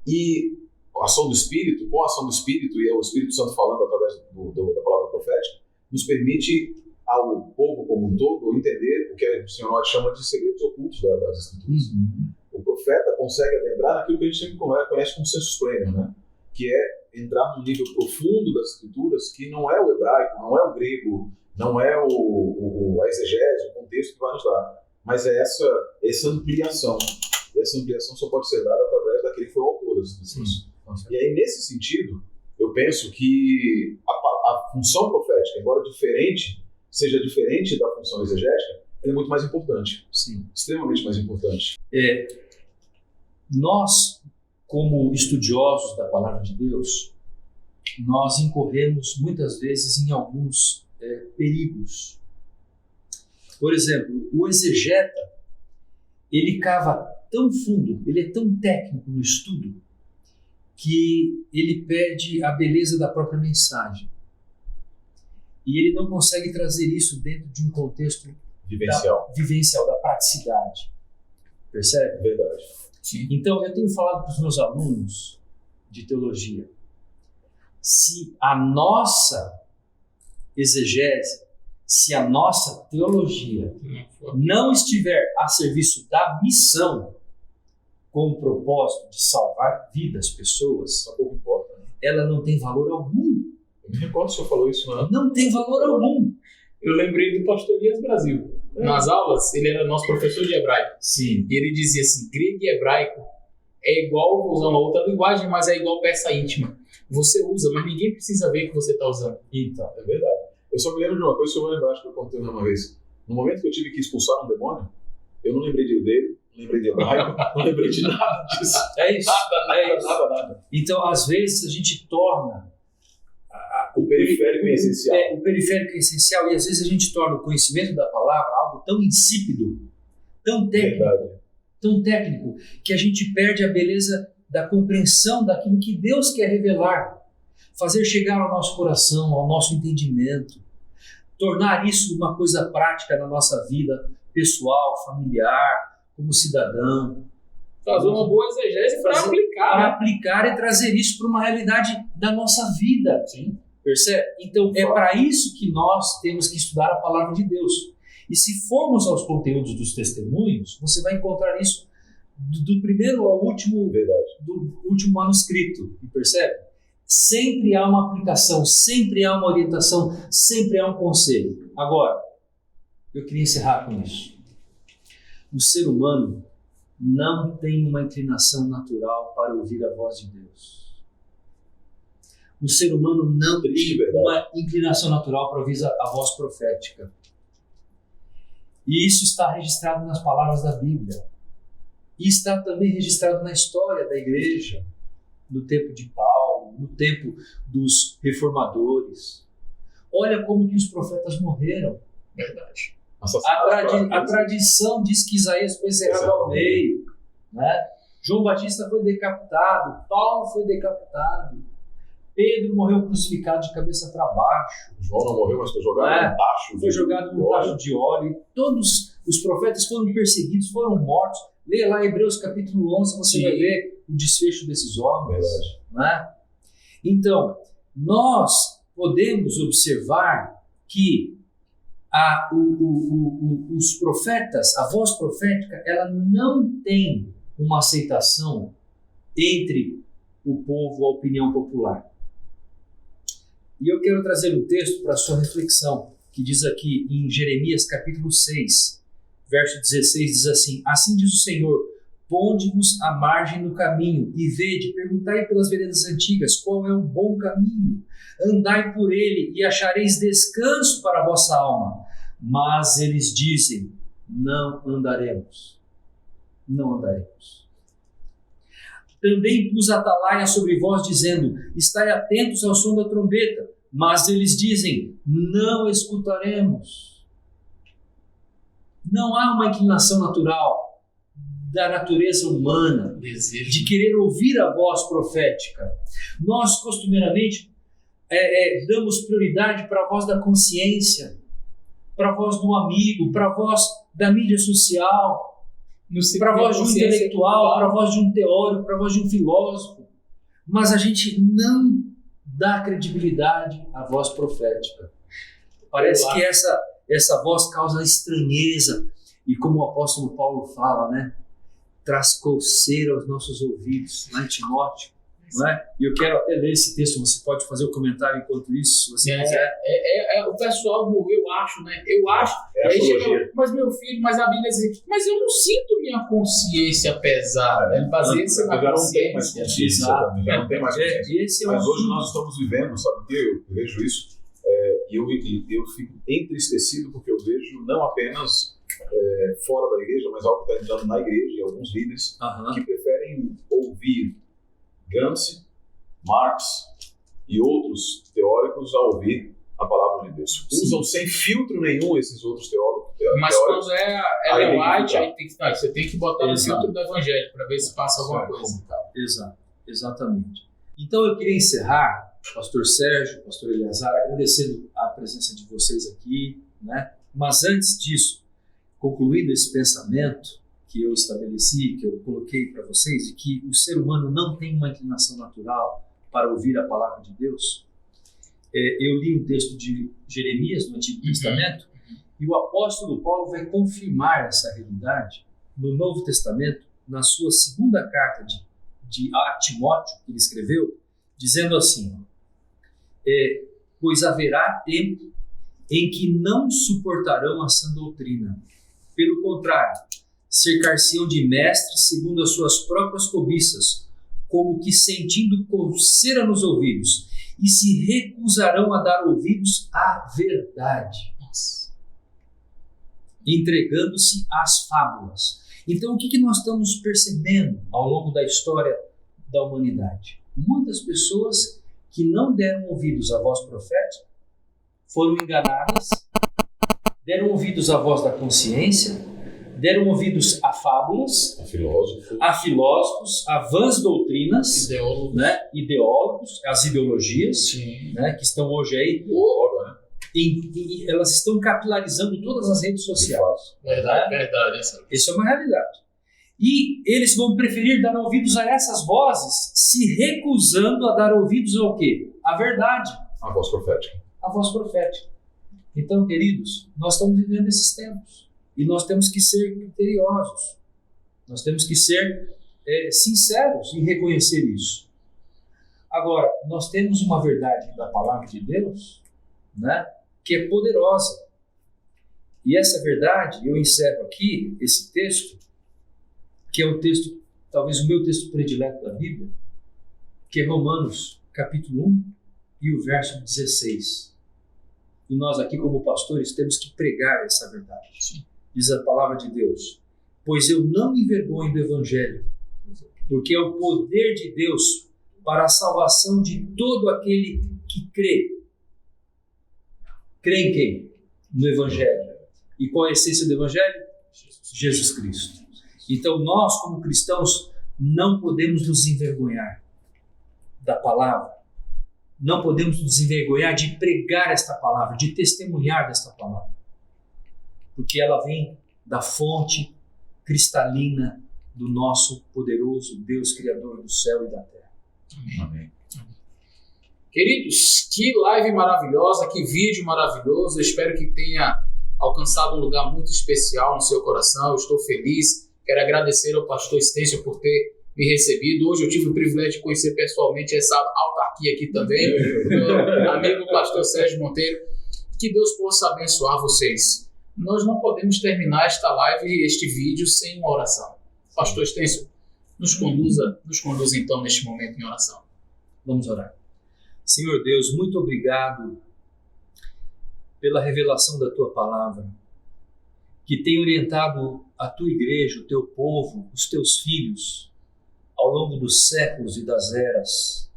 e a ação do Espírito, com a ação do Espírito, e é o Espírito Santo falando através da palavra profética, nos permite ao povo como um todo entender o que o Senhor Note chama de segredos ocultos das Escrituras. O profeta consegue adentrar naquilo que a gente sempre conhece como sensus plenior, né? Que é entrar no nível profundo das Escrituras, que não é o hebraico, não é o grego, não é a exegese, o contexto que vai nos dar, mas é essa ampliação. E essa ampliação só pode ser dada através daquele que foi o autor das Escrituras. E aí, nesse sentido, eu penso que a função profética, embora seja diferente da função exegética, ela é muito mais importante. Sim. Extremamente mais importante. Nós, como estudiosos da Palavra de Deus, nós incorremos muitas vezes em alguns perigos. Por exemplo, o exegeta, ele cava tão fundo, ele é tão técnico no estudo, que ele perde a beleza da própria mensagem. E ele não consegue trazer isso dentro de um contexto vivencial, da praticidade. Percebe? Verdade. Sim. Então, eu tenho falado para os meus alunos de teologia, se a nossa exegese, se a nossa teologia não estiver a serviço da missão, com o propósito de salvar vidas, pessoas, ela não tem valor algum. Eu me recordo se o senhor falou isso, não? Não tem valor algum. Eu lembrei do pastor Elias Brasil. Nas aulas, ele era nosso professor de hebraico. Sim. E ele dizia assim, grego e hebraico é igual, vou usar uma outra linguagem, mas é igual peça íntima. Você usa, mas ninguém precisa ver que você está usando. Então, é verdade. Eu só me lembro de uma coisa que eu vou lembrar, acho que eu contei uma vez. No momento que eu tive que expulsar um demônio, eu não lembrei de grego, não lembrei de hebraico, não lembrei de nada disso. É isso. Nada. Então, às vezes, a gente torna o periférico é essencial. O periférico é essencial, e às vezes a gente torna o conhecimento da palavra algo tão insípido, tão técnico, que a gente perde a beleza da compreensão daquilo que Deus quer revelar, fazer chegar ao nosso coração, ao nosso entendimento, tornar isso uma coisa prática na nossa vida pessoal, familiar, como cidadão. Fazer uma boa exegese para aplicar. Para aplicar e trazer isso para uma realidade da nossa vida. Sim. Percebe? Então, é para isso que nós temos que estudar a palavra de Deus. E se formos aos conteúdos dos testemunhos, você vai encontrar isso do primeiro ao último, do último manuscrito. Percebe? Sempre há uma aplicação, sempre há uma orientação, sempre há um conselho. Agora, eu queria encerrar com isso. O ser humano não tem uma inclinação natural para ouvir a voz de Deus. O ser humano não tem uma inclinação natural para ouvir a voz profética. E isso está registrado nas palavras da Bíblia. E está também registrado na história da igreja, no tempo de Paulo, no tempo dos reformadores. Olha como que os profetas morreram. Verdade. A tradição diz que Isaías foi cerrado ao meio, né? João Batista foi decapitado, Paulo foi decapitado, Pedro morreu crucificado de cabeça para baixo. João não morreu, mas foi jogado num tacho. Foi jogado num tacho de óleo. E todos os profetas foram perseguidos, foram mortos. Leia lá Hebreus capítulo 11, você vai ver o desfecho desses homens. Né? Então, nós podemos observar que os profetas, a voz profética, ela não tem uma aceitação entre o povo, a opinião popular. E eu quero trazer um texto para a sua reflexão, que diz aqui em Jeremias capítulo 6, verso 16, diz assim: assim diz o Senhor, ponde-vos à margem do caminho, e vede, perguntai pelas veredas antigas, qual é o bom caminho, andai por ele, e achareis descanso para a vossa alma. Mas eles dizem, não andaremos. Não andaremos. Também pus atalaia sobre vós, dizendo, estai atentos ao som da trombeta. Mas eles dizem, não escutaremos. Não há uma inclinação natural da natureza humana de querer ouvir a voz profética. Nós, costumeiramente, damos prioridade para a voz da consciência, para a voz do amigo, para a voz da mídia social, para a voz de um intelectual, para a voz de um teórico, para a voz de um filósofo, mas a gente não dá credibilidade à voz profética. Parece que essa voz causa estranheza, e como o apóstolo Paulo fala, né, traz coceira aos nossos ouvidos, lá em Timóteo. Não é? E eu quero até ler esse texto, você pode fazer o comentário enquanto isso, se você quiser. O pessoal do eu acho, né? Eu acho. Aí chega, mas meu filho, mas a Bíblia diz, mas eu não sinto minha consciência pesada. Ele baseia-se na já não tem mais consciência também, já não tem mais consciência. Mas hoje nós estamos vivendo, sabe o que? Eu vejo isso, e eu fico entristecido porque eu vejo não apenas fora da igreja, mas algo que está entrando na igreja, e alguns líderes que preferem ouvir Gramsci, Marx e outros teóricos a ouvir a palavra de Deus. Usam sem filtro nenhum esses outros teóricos. Mas quando é Ellen White, você tem que botar no filtro do evangelho para ver se passa alguma coisa. Exato, exatamente. Então eu queria encerrar, pastor Sérgio, pastor Eleazar, agradecendo a presença de vocês aqui, né? Mas antes disso, concluindo esse pensamento que eu estabeleci, que eu coloquei para vocês, de que o ser humano não tem uma inclinação natural para ouvir a palavra de Deus, eu li um texto de Jeremias no Antigo Testamento, e o apóstolo Paulo vai confirmar essa realidade no Novo Testamento, na sua segunda carta a Timóteo, que ele escreveu, dizendo assim, pois haverá tempo em que não suportarão a sã doutrina. Pelo contrário, cercar-se-ão de mestres segundo as suas próprias cobiças, como que sentindo coceira nos ouvidos, e se recusarão a dar ouvidos à verdade, entregando-se às fábulas. Então, o que nós estamos percebendo ao longo da história da humanidade? Muitas pessoas que não deram ouvidos à voz profética foram enganadas, deram ouvidos à voz da consciência, deram ouvidos a fábulas, a filósofos, a vãs doutrinas, ideólogos, as ideologias, né, que estão hoje aí, elas estão capilarizando todas as redes sociais. Verdade. Isso é uma realidade. E eles vão preferir dar ouvidos a essas vozes, se recusando a dar ouvidos ao quê? À verdade. A voz profética. A voz profética. Então, queridos, nós estamos vivendo esses tempos. E nós temos que ser criteriosos, nós temos que ser sinceros em reconhecer isso. Agora, nós temos uma verdade da palavra de Deus, né, que é poderosa. E essa verdade, eu encerro aqui esse texto, que é um texto, talvez o meu texto predileto da Bíblia, que é Romanos, capítulo 1 e o verso 16. E nós aqui, como pastores, temos que pregar essa verdade. Sim. Diz a palavra de Deus, pois eu não me envergonho do Evangelho, porque é o poder de Deus para a salvação de todo aquele que crê. Crê em quem? No Evangelho. E qual é a essência do Evangelho? Jesus Cristo. Então nós, como cristãos, não podemos nos envergonhar da palavra, não podemos nos envergonhar de pregar esta palavra, de testemunhar desta palavra. Porque ela vem da fonte cristalina do nosso poderoso Deus Criador do céu e da terra. Amém. Queridos, que live maravilhosa, que vídeo maravilhoso. Eu espero que tenha alcançado um lugar muito especial no seu coração. Eu estou feliz. Quero agradecer ao pastor Estêncio por ter me recebido. Hoje eu tive o privilégio de conhecer pessoalmente essa autarquia aqui também, meu amigo pastor Sérgio Monteiro. Que Deus possa abençoar vocês. Nós não podemos terminar esta live e este vídeo sem uma oração. Pastor Estêncio, nos conduza então neste momento em oração. Vamos orar. Senhor Deus, muito obrigado pela revelação da Tua palavra, que tem orientado a Tua igreja, o Teu povo, os Teus filhos, ao longo dos séculos e das eras.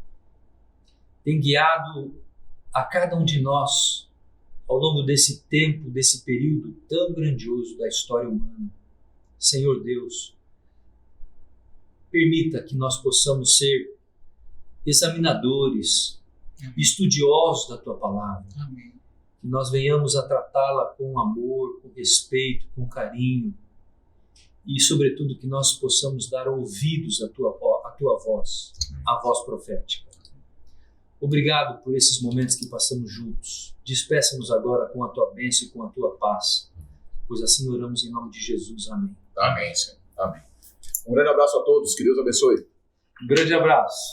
Tem guiado a cada um de nós ao longo desse tempo, desse período tão grandioso da história humana. Senhor Deus, permita que nós possamos ser examinadores, estudiosos da Tua palavra. Amém. que nós venhamos a tratá-la com amor, com respeito, com carinho e, sobretudo, que nós possamos dar ouvidos à tua voz, à voz profética. Obrigado por esses momentos que passamos juntos. Despeça-nos agora com a tua bênção e com a tua paz, pois assim oramos em nome de Jesus. Amém. Amém, Senhor. Amém. Um grande abraço a todos. Que Deus abençoe. Um grande abraço.